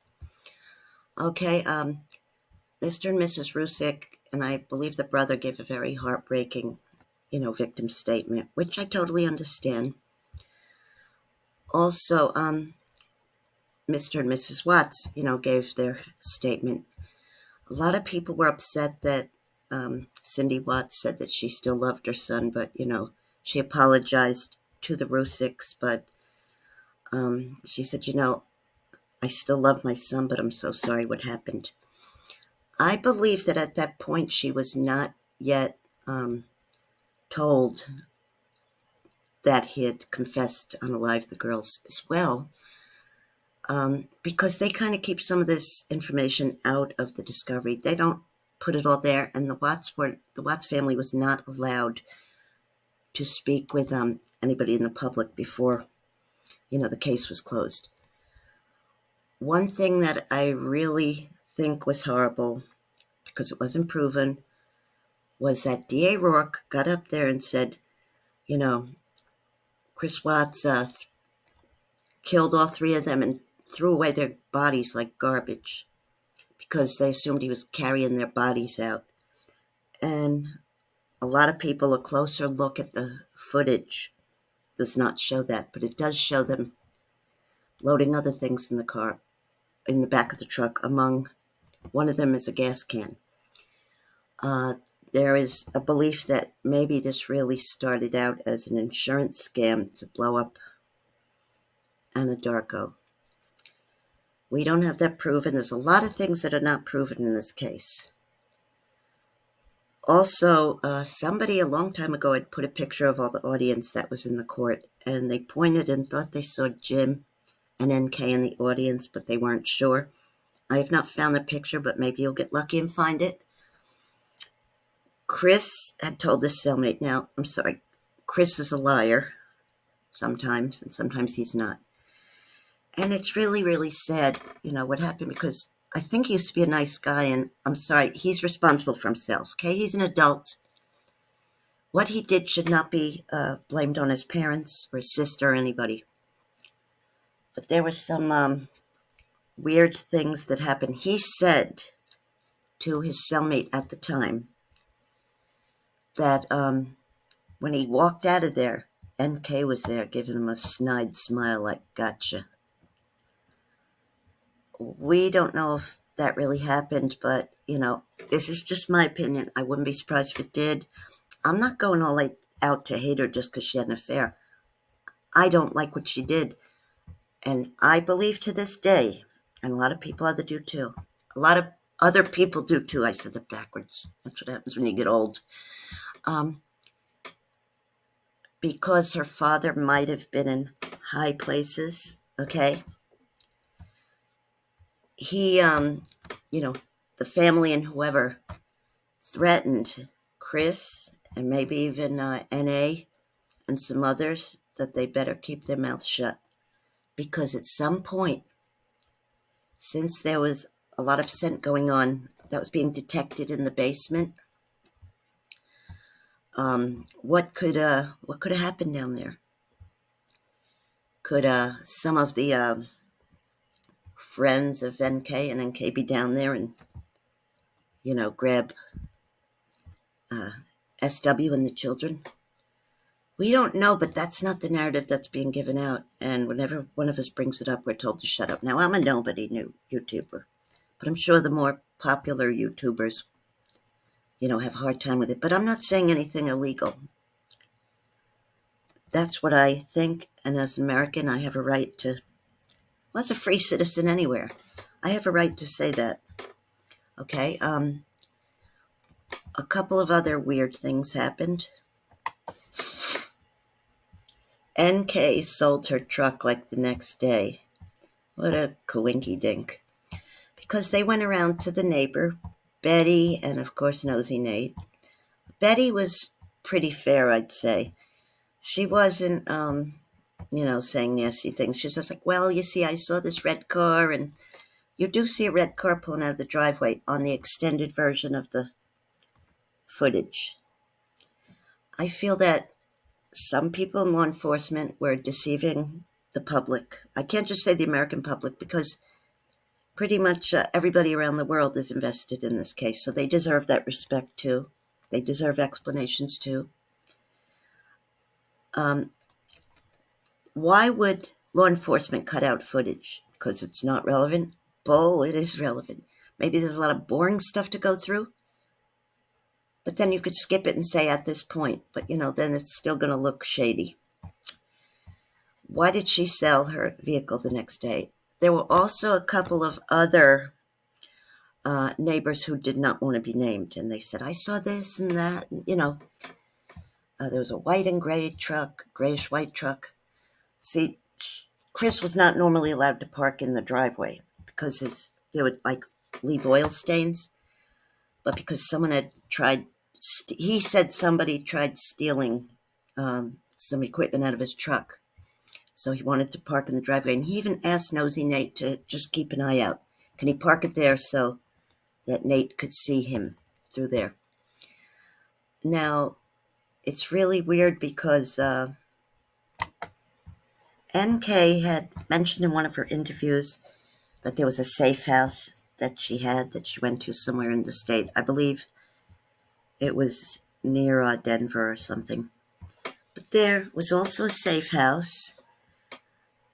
Okay, Mr. and Mrs. Rzucek, and I believe the brother gave a very heartbreaking, victim statement, which I totally understand. Also, Mr. and Mrs. Watts, gave their statement. A lot of people were upset that Cindy Watts said that she still loved her son, but, she apologized to the Rzuceks, but she said, I still love my son, but I'm so sorry what happened. I believe that at that point she was not yet told that he had confessed to unalive the girls as well, because they kind of keep some of this information out of the discovery. They don't put it all there, and the Watts family was not allowed to speak with anybody in the public before, the case was closed. One thing that I really think was horrible, because it wasn't proven, was that D.A. Rourke got up there and said, Chris Watts killed all three of them and threw away their bodies like garbage because they assumed he was carrying their bodies out. And a lot of people, a closer look at the footage does not show that, but it does show them loading other things in the car, in the back of the truck. Among one of them is a gas can. There is a belief that maybe this really started out as an insurance scam to blow up Anadarko. We don't have that proven. There's a lot of things that are not proven in this case. Also, somebody a long time ago had put a picture of all the audience that was in the court, and they pointed and thought they saw Jim and NK in the audience, but they weren't sure. I have not found the picture, but maybe you'll get lucky and find it. Chris had told his cellmate, now, I'm sorry, Chris is a liar sometimes, and sometimes he's not. And it's really, really sad, what happened, because I think he used to be a nice guy, and I'm sorry, he's responsible for himself, okay? He's an adult. What he did should not be blamed on his parents or his sister or anybody. But there were some weird things that happened. He said to his cellmate at the time that when he walked out of there, NK was there giving him a snide smile like, gotcha. We don't know if that really happened, but, this is just my opinion. I wouldn't be surprised if it did. I'm not going all out to hate her just because she had an affair. I don't like what she did. And I believe to this day, and a lot of people other do too, a lot of Other people do too. I said it backwards. That's what happens when you get old. Because her father might have been in high places, okay? He, the family and whoever threatened Chris and maybe even NA and some others that they better keep their mouths shut. Because at some point, since there was a lot of scent going on that was being detected in the basement, what could have happened down there? Could some of the friends of NK and NK be down there and grab SW and the children? We don't know, but that's not the narrative that's being given out. And whenever one of us brings it up, we're told to shut up. Now, I'm a nobody new YouTuber, but I'm sure the more popular YouTubers, have a hard time with it. But I'm not saying anything illegal. That's what I think. And as an American, I have a right to, well, as a free citizen anywhere, I have a right to say that. Okay. A couple of other weird things happened. NK sold her truck like the next day. What a coinky dink. Because they went around to the neighbor, Betty, and of course Nosy Nate. Betty was pretty fair, I'd say. She wasn't, saying nasty things. She was just like, well, you see, I saw this red car, and you do see a red car pulling out of the driveway on the extended version of the footage. I feel that some people in law enforcement were deceiving the public. I can't just say the American public because pretty much everybody around the world is invested in this case, so they deserve that respect too. They deserve explanations too. Why would law enforcement cut out footage? Because it's not relevant? Bull, it is relevant. Maybe there's a lot of boring stuff to go through, but then you could skip it and say at this point, but then it's still going to look shady. Why did she sell her vehicle the next day? There were also a couple of other neighbors who did not want to be named, and they said, I saw this and that. There was a white and gray truck, grayish white truck. See, Chris was not normally allowed to park in the driveway because they would leave oil stains, but because someone had he said somebody tried stealing some equipment out of his truck. So he wanted to park in the driveway, and he even asked Nosy Nate to just keep an eye out. Can he park it there so that Nate could see him through there? Now, it's really weird because NK had mentioned in one of her interviews that there was a safe house that she went to somewhere in the state. I believe it was near Denver or something. But there was also a safe house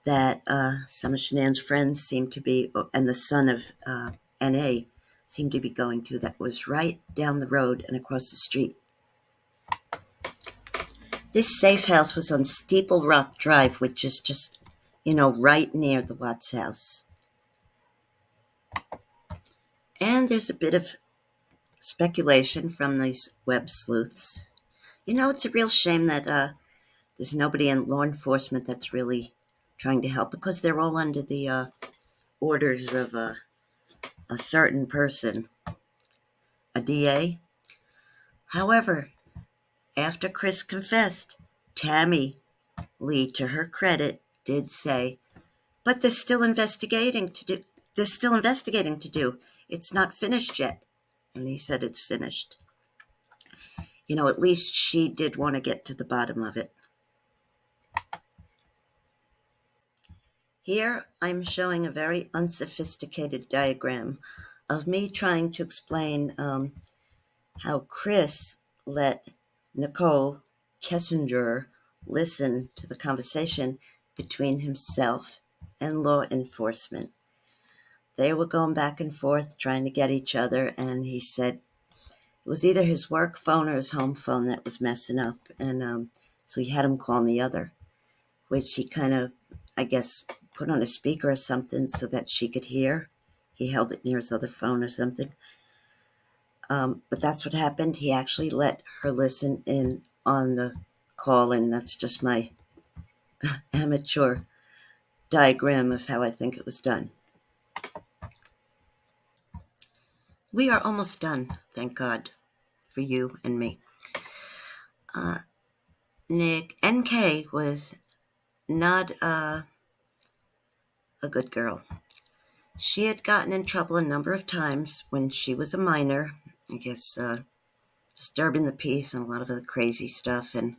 that some of Shanann's friends seemed to be, and the son of NA seemed to be going to, that was right down the road and across the street. This safe house was on Steeple Rock Drive, which is just, right near the Watts house. And there's a bit of speculation from these web sleuths. It's a real shame that there's nobody in law enforcement that's really trying to help, because they're all under the orders of a certain person, a DA. However, after Chris confessed, Tammy Lee, to her credit, did say, but there's still investigating to do. It's not finished yet. And he said it's finished. At least she did want to get to the bottom of it. Here I'm showing a very unsophisticated diagram of me trying to explain how Chris let Nicole Kessinger listen to the conversation between himself and law enforcement. They were going back and forth trying to get each other, and he said it was either his work phone or his home phone that was messing up, and so he had him calling the other, which he kind of, I guess, put on a speaker or something so that she could hear. He held it near his other phone or something. But that's what happened. He actually let her listen in on the call, and that's just my amateur diagram of how I think it was done. We are almost done, thank God, for you and me. Nick, NK was not a good girl. She had gotten in trouble a number of times when she was a minor, I guess disturbing the peace and a lot of other crazy stuff, and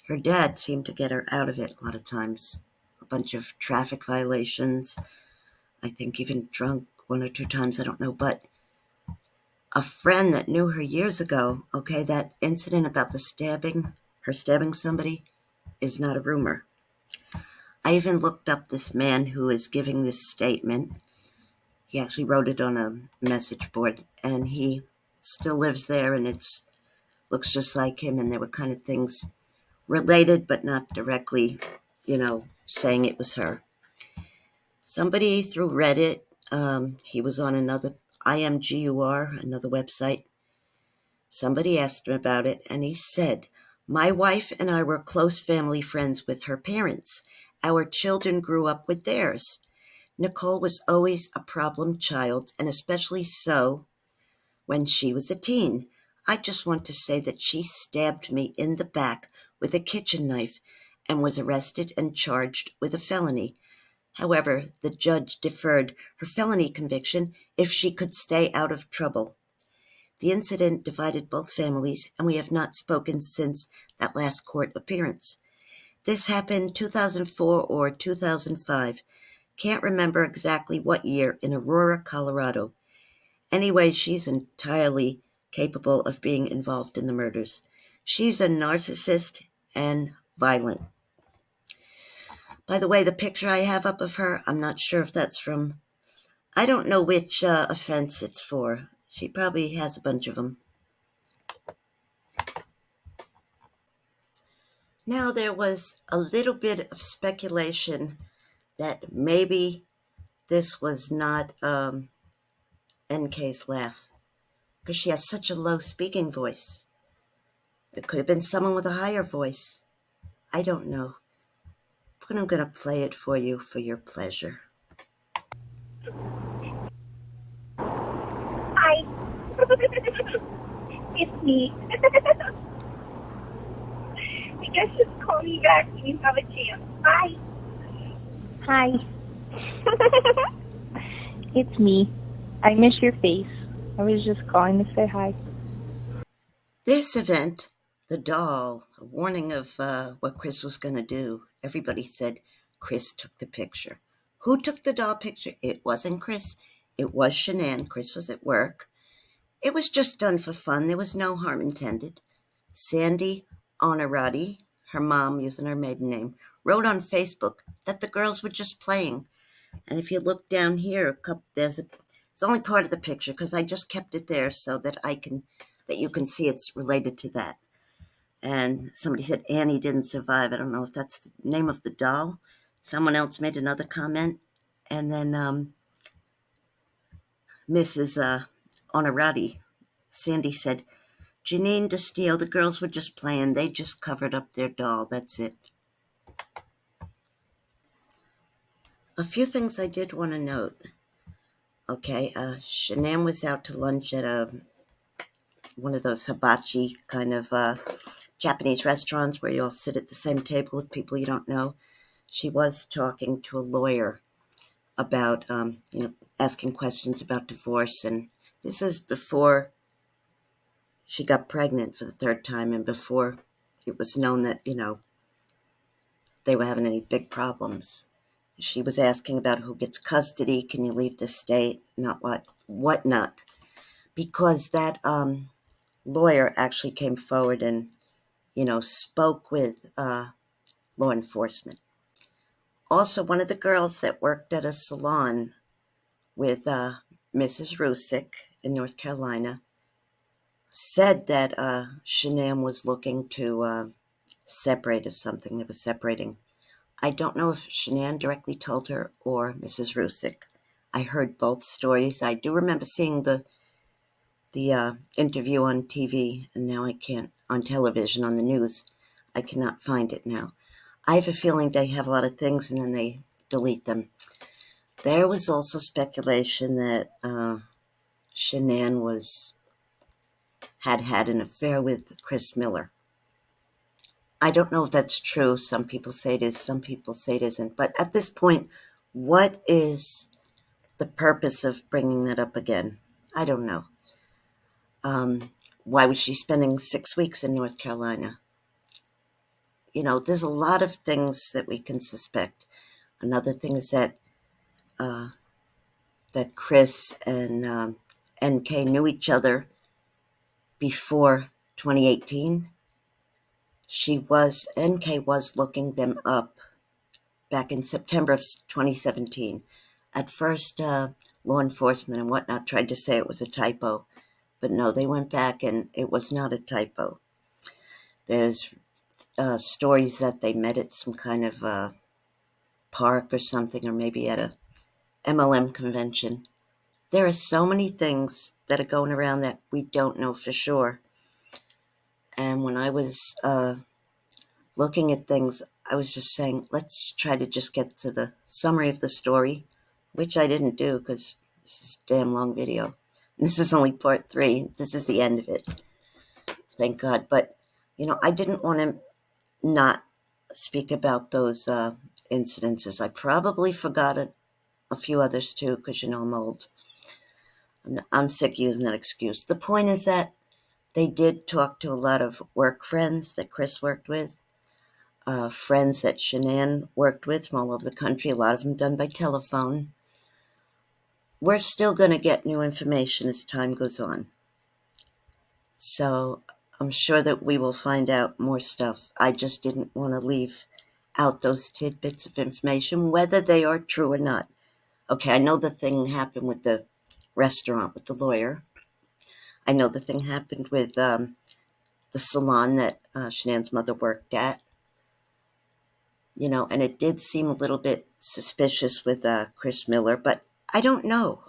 her dad seemed to get her out of it a lot of times. A bunch of traffic violations, I think even drunk one or two times, I don't know, but a friend that knew her years ago, okay, that incident about the stabbing, her stabbing somebody, is not a rumor. I even looked up this man who is giving this statement. He actually wrote it on a message board, and he still lives there, and it looks just like him, and there were kind of things related, but not directly, saying it was her. Somebody through Reddit, he was on another IMGUR, another website. Somebody asked him about it, and he said, "My wife and I were close family friends with her parents. Our children grew up with theirs. Nicole was always a problem child, and especially so when she was a teen. I just want to say that she stabbed me in the back with a kitchen knife and was arrested and charged with a felony. However, the judge deferred her felony conviction if she could stay out of trouble. The incident divided both families, and we have not spoken since that last court appearance. This happened 2004 or 2005. Can't remember exactly what year, in Aurora, Colorado. Anyway, she's entirely capable of being involved in the murders. She's a narcissist and violent." By the way, the picture I have up of her, I'm not sure if that's from, I don't know which offense it's for. She probably has a bunch of them. Now, there was a little bit of speculation that maybe this was not NK's laugh, because she has such a low speaking voice. It could have been someone with a higher voice. I don't know. But I'm going to play it for you for your pleasure. Hi. It's me. I guess just call me back when you have a chance. Bye. Hi. It's me. I miss your face. I was just calling to say hi. This event, the doll, a warning of what Chris was going to do. Everybody said Chris took the picture. Who took the doll picture? It wasn't Chris. It was Shanann. Chris was at work. It was just done for fun. There was no harm intended. Sandi Rzucek, her mom, using her maiden name, wrote on Facebook that the girls were just playing. And if you look down here, it's only part of the picture because I just kept it there so that you can see it's related to that. And somebody said Annie didn't survive. I don't know if that's the name of the doll. Someone else made another comment. And then Mrs. Honorati, Sandi said, "Janine DeSteel, the girls were just playing. They just covered up their doll. That's it." A few things I did want to note. Okay, Shanann was out to lunch at one of those hibachi kind of Japanese restaurants where you all sit at the same table with people you don't know. She was talking to a lawyer about, asking questions about divorce. And this is before she got pregnant for the third time and before it was known that, they were having any big problems. She was asking about who gets custody, can you leave the state, not what not. Because that lawyer actually came forward and, spoke with law enforcement. Also, one of the girls that worked at a salon with Mrs. Rzucek in North Carolina said that Shanann was looking to separate or something. They were separating. I don't know if Shanann directly told her or Mrs. Rzucek. I heard both stories. I do remember seeing the interview on TV, and now I can't, on television, on the news. I cannot find it now. I have a feeling they have a lot of things and then they delete them. There was also speculation that Shanann had an affair with Chris Miller. I don't know if that's true. Some people say it is, some people say it isn't. But at this point, what is the purpose of bringing that up again? I don't know. Why was she spending 6 weeks in North Carolina? You know, there's a lot of things that we can suspect. Another thing is that that Chris and NK knew each other before 2018. NK was looking them up back in September of 2017. At first, law enforcement and whatnot tried to say it was a typo, but no, they went back and it was not a typo. There's stories that they met at some kind of park or something, or maybe at a MLM convention. There are so many things that are going around that we don't know for sure. And when I was looking at things, I was just saying, let's try to just get to the summary of the story, which I didn't do because this is a damn long video. And this is only part 3. This is the end of it. Thank God. But, you know, I didn't want to not speak about those incidences. I probably forgot a few others too because, you know, I'm old. I'm sick using that excuse. The point is that they did talk to a lot of work friends that Chris worked with, friends that Shanann worked with from all over the country, a lot of them done by telephone. We're still going to get new information as time goes on. So I'm sure that we will find out more stuff. I just didn't want to leave out those tidbits of information, whether they are true or not. Okay, I know the thing happened with the restaurant with the lawyer. I know the thing happened with the salon that Shanann's mother worked at. You know, and it did seem a little bit suspicious with Chris Miller, but I don't know.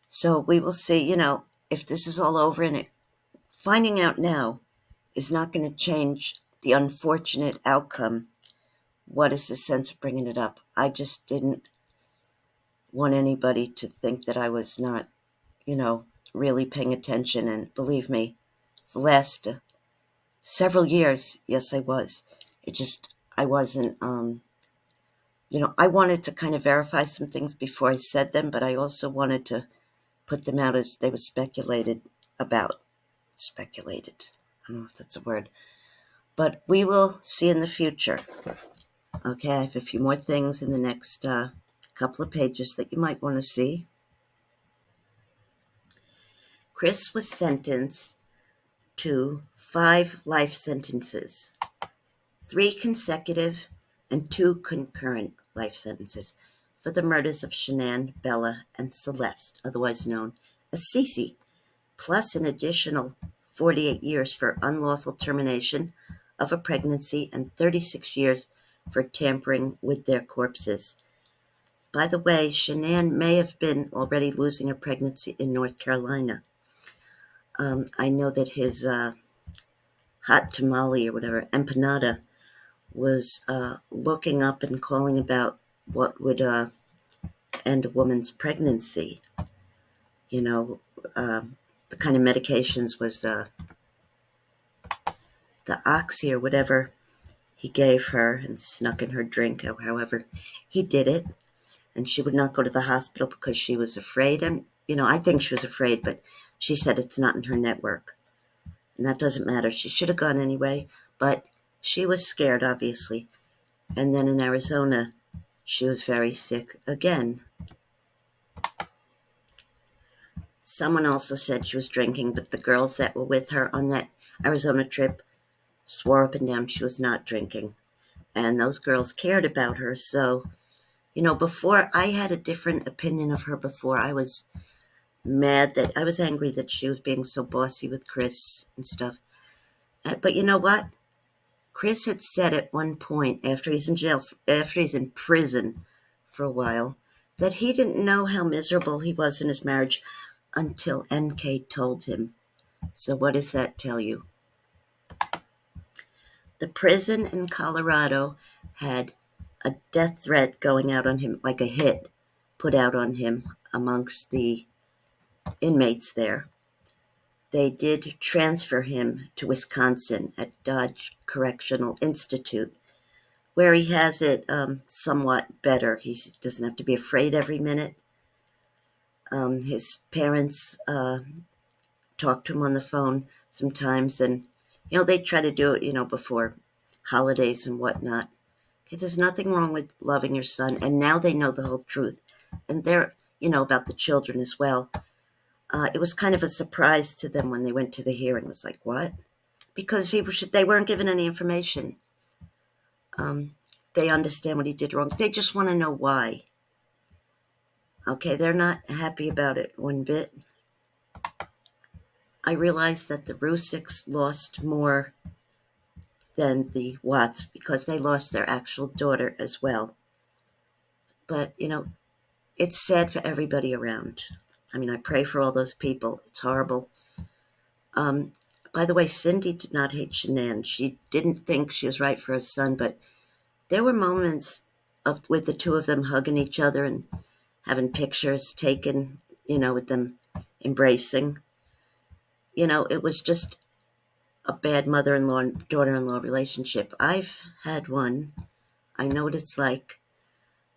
So we will see, you know, if this is all over, and finding out now is not going to change the unfortunate outcome. What is the sense of bringing it up? I just didn't want anybody to think that I was not, you know, really paying attention. And believe me, for the last several years, yes, I was. I wasn't, you know, I wanted to kind of verify some things before I said them, but I also wanted to put them out as they were speculated about. Speculated. I don't know if that's a word. But we will see in the future. Okay, I have a few more things in the next couple of pages that you might want to see. Chris was sentenced to 5 life sentences, 3 consecutive and 2 concurrent life sentences for the murders of Shanann, Bella, and Celeste, otherwise known as Cece, plus an additional 48 years for unlawful termination of a pregnancy and 36 years for tampering with their corpses. By the way, Shanann may have been already losing a pregnancy in North Carolina. I know that his hot tamale or whatever, empanada, was looking up and calling about what would end a woman's pregnancy. You know, the kind of medications was the oxy or whatever he gave her and snuck in her drink, or however he did it. And she would not go to the hospital because she was afraid. And, you know, I think she was afraid, but she said it's not in her network. And that doesn't matter. She should have gone anyway, but she was scared, obviously. And then in Arizona, she was very sick again. Someone also said she was drinking, but the girls that were with her on that Arizona trip swore up and down she was not drinking. And those girls cared about her. So, you know, before, I had a different opinion of her before. I was I was angry that she was being so bossy with Chris and stuff. But you know what? Chris had said at one point, after he's in prison for a while, that he didn't know how miserable he was in his marriage until NK told him. So what does that tell you? The prison in Colorado had a death threat going out on him, like a hit put out on him amongst the inmates there. They did transfer him to Wisconsin at Dodge Correctional Institute, where he has it somewhat better. He doesn't have to be afraid every minute. His parents talk to him on the phone sometimes, and they try to do it, before holidays and whatnot. Okay, there's nothing wrong with loving your son, and now they know the whole truth, and they're about the children as well. It was kind of a surprise to them when they went to the hearing. It was like, what? Because they weren't given any information. They understand what he did wrong. They just want to know why. Okay, they're not happy about it one bit. I realized that the Rzuceks lost more than the Watts because they lost their actual daughter as well. But, it's sad for everybody around. I mean, I pray for all those people. It's horrible. By the way, Cindy did not hate Shanann. She didn't think she was right for her son, but there were moments with the two of them hugging each other and having pictures taken, with them embracing. It was just a bad mother-in-law and daughter-in-law relationship. I've had one. I know what it's like.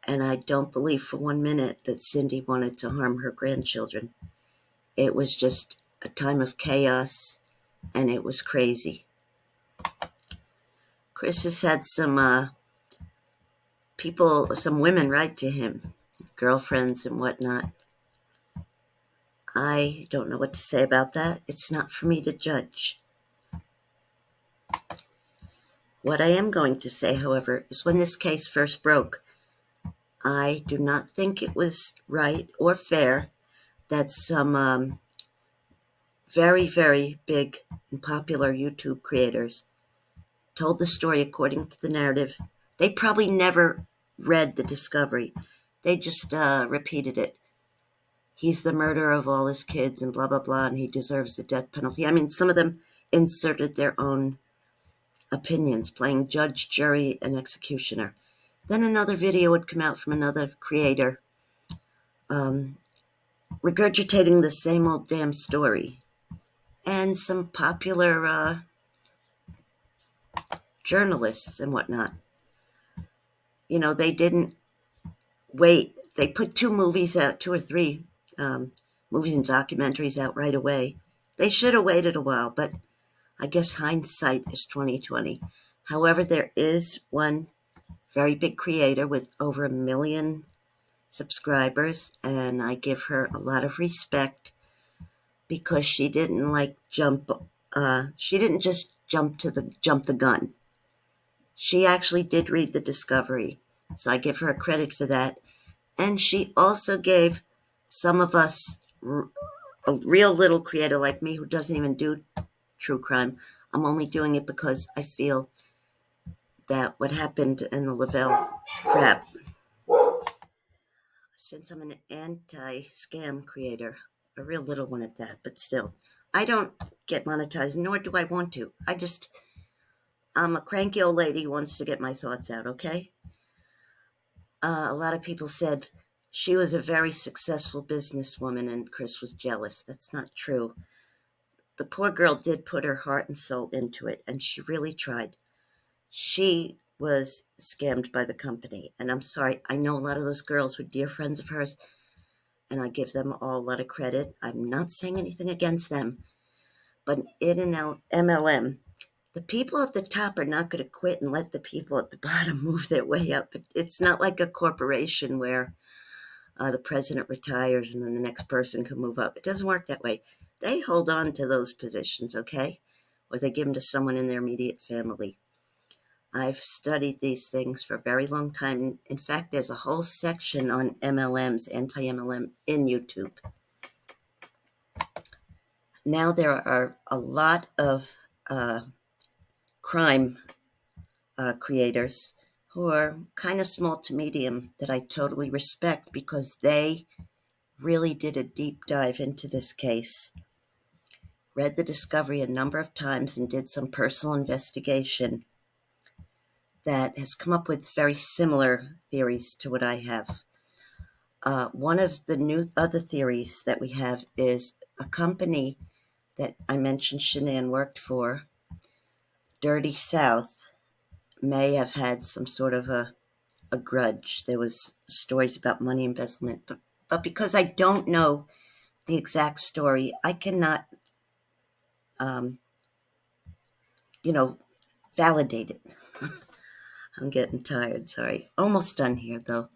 And I don't believe for 1 minute that Cindy wanted to harm her grandchildren. It was just a time of chaos, and it was crazy. Chris has had some some women write to him, girlfriends and whatnot. I don't know what to say about that. It's not for me to judge. What I am going to say, however, is when this case first broke, I do not think it was right or fair that some very, very big and popular YouTube creators told the story according to the narrative. They probably never read the discovery. They just repeated it. He's the murderer of all his kids and blah, blah, blah, and he deserves the death penalty. I mean, some of them inserted their own opinions, playing judge, jury, and executioner. Then another video would come out from another creator regurgitating the same old damn story. And some popular journalists and whatnot. They didn't wait. They put 2 movies out, 2 or 3 movies and documentaries out right away. They should have waited a while, but I guess hindsight is 2020. However, there is one very big creator with over 1 million subscribers, and I give her a lot of respect because she didn't she didn't just jump the gun. She actually did read the discovery, so I give her credit for that. And she also gave some of us, a real little creator like me who doesn't even do true crime, I'm only doing it because I feel that what happened in the Lavelle crap, since I'm an anti-scam creator, a real little one at that, but still, I don't get monetized, nor do I want to. I'm a cranky old lady who wants to get my thoughts out, okay? A lot of people said she was a very successful businesswoman and Chris was jealous. That's not true. The poor girl did put her heart and soul into it, and she really tried. She was scammed by the company, and I'm sorry. I know a lot of those girls were dear friends of hers, and I give them all a lot of credit. I'm not saying anything against them, but in an MLM, the people at the top are not going to quit and let the people at the bottom move their way up. It's not like a corporation where the president retires and then the next person can move up. It doesn't work that way. They hold on to those positions, okay? Or they give them to someone in their immediate family. I've studied these things for a very long time. In fact, there's a whole section on MLMs, anti-MLM, in YouTube. Now there are a lot of crime creators who are kind of small to medium that I totally respect because they really did a deep dive into this case, read the discovery a number of times, and did some personal investigation that has come up with very similar theories to what I have. One of the new other theories that we have is a company that I mentioned Shanann worked for, Dirty South, may have had some sort of a grudge. There was stories about money embezzlement, but because I don't know the exact story, I cannot, um, validate it. I'm getting tired. Sorry. Almost done here, though.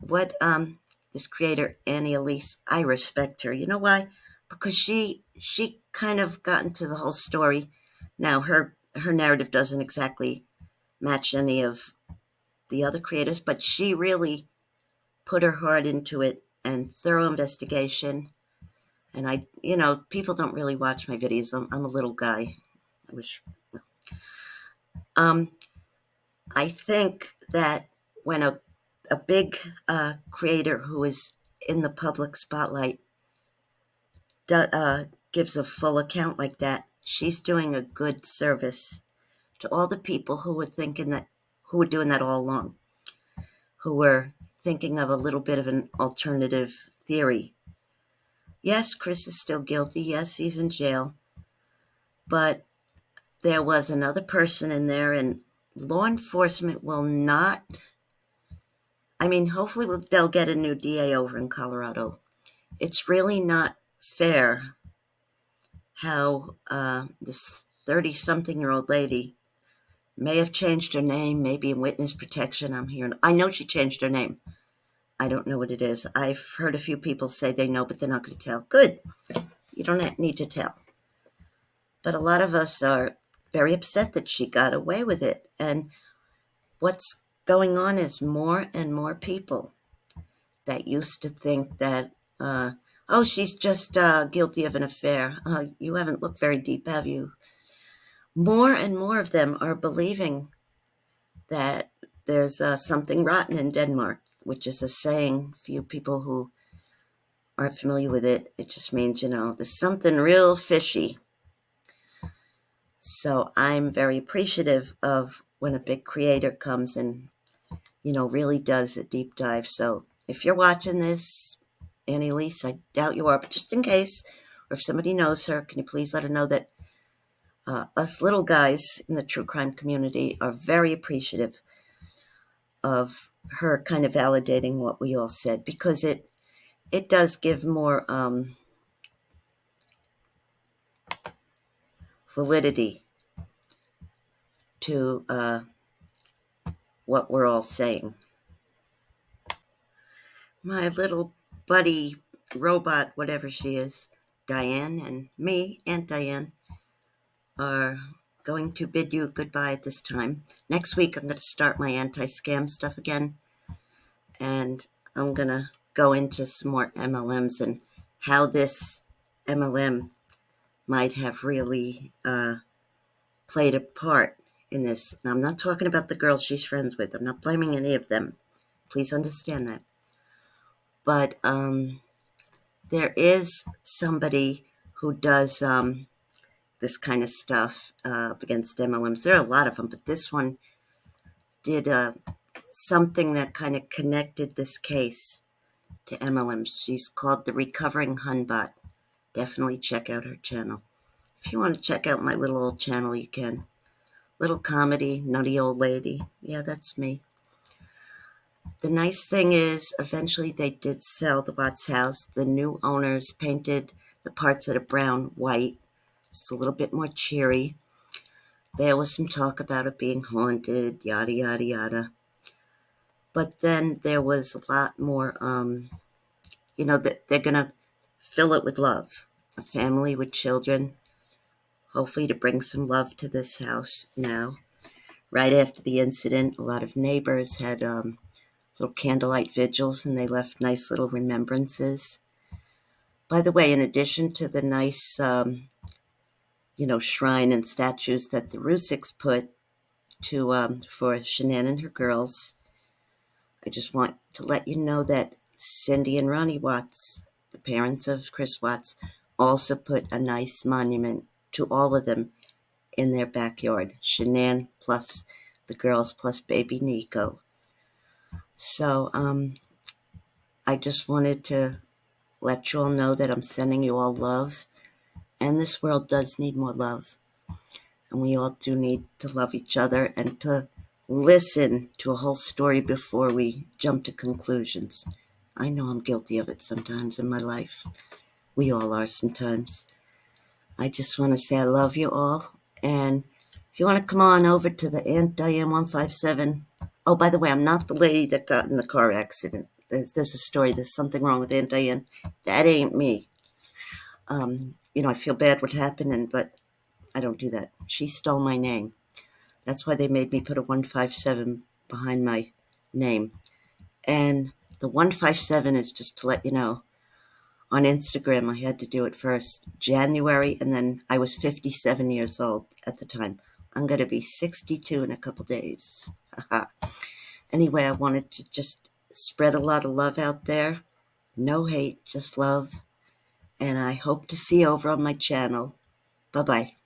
What this creator, Annie Elise, I respect her. You know why? Because she kind of got into the whole story. Now her narrative doesn't exactly match any of the other creators, but she really put her heart into it and thorough investigation. And people don't really watch my videos. I'm a little guy. I wish. I think that when a big creator who is in the public spotlight gives a full account like that, she's doing a good service to all the people who were doing that all along, who were thinking of a little bit of an alternative theory. Yes, Chris is still guilty. Yes, he's in jail. But there was another person in there, and law enforcement will not. Hopefully they'll get a new DA over in Colorado. It's really not fair how this 30-something-year-old lady may have changed her name, maybe in witness protection. I know she changed her name. I don't know what it is. I've heard a few people say they know, but they're not going to tell. Good. You don't need to tell. But a lot of us are very upset that she got away with it. And what's going on is more and more people that used to think that, she's just guilty of an affair. You haven't looked very deep, have you? More and more of them are believing that there's something rotten in Denmark, which is a saying for you people who aren't familiar with it. It just means, there's something real fishy. So I'm very appreciative of when a big creator comes and, really does a deep dive. So if you're watching this, Annie Elise, I doubt you are, but just in case, or if somebody knows her, can you please let her know that us little guys in the true crime community are very appreciative of her kind of validating what we all said, because it does give more validity to what we're all saying. My little buddy robot, whatever she is, Diane, and me, Aunt Diane, are going to bid you goodbye at this time. Next week, I'm going to start my anti-scam stuff again, and I'm going to go into some more MLMs and how this MLM might have really played a part in this. Now, I'm not talking about the girls she's friends with. I'm not blaming any of them. Please understand that. But there is somebody who does this kind of stuff against MLMs. There are a lot of them, but this one did something that kind of connected this case to MLMs. She's called the Recovering Hunbot. Definitely check out her channel. If you want to check out my little old channel, you can. Little comedy, nutty old lady. Yeah, that's me. The nice thing is, eventually they did sell the Watts house. The new owners painted the parts that are brown white. It's a little bit more cheery. There was some talk about it being haunted, yada, yada, yada. But then there was a lot more, that they're going to fill it with love. A family with children, hopefully to bring some love to this house now. Right after the incident, a lot of neighbors had little candlelight vigils, and they left nice little remembrances. By the way, in addition to the nice, shrine and statues that the Rzuceks put, for Shanann and her girls. I just want to let you know that Cindy and Ronnie Watts, the parents of Chris Watts, also put a nice monument to all of them in their backyard. Shanann plus the girls plus baby Nico. So I just wanted to let you all know that I'm sending you all love. And this world does need more love. And we all do need to love each other and to listen to a whole story before we jump to conclusions. I know I'm guilty of it sometimes in my life. We all are sometimes. I just want to say I love you all. And if you want to come on over to the Aunt Diane 157. Oh, by the way, I'm not the lady that got in the car accident. There's a story. There's something wrong with Aunt Diane. That ain't me. I feel bad what happened, but I don't do that. She stole my name. That's why they made me put a 157 behind my name. And the 157 is just to let you know. On Instagram, I had to do it first, January, and then I was 57 years old at the time. I'm going to be 62 in a couple days. Anyway, I wanted to just spread a lot of love out there. No hate, just love. And I hope to see you over on my channel. Bye-bye.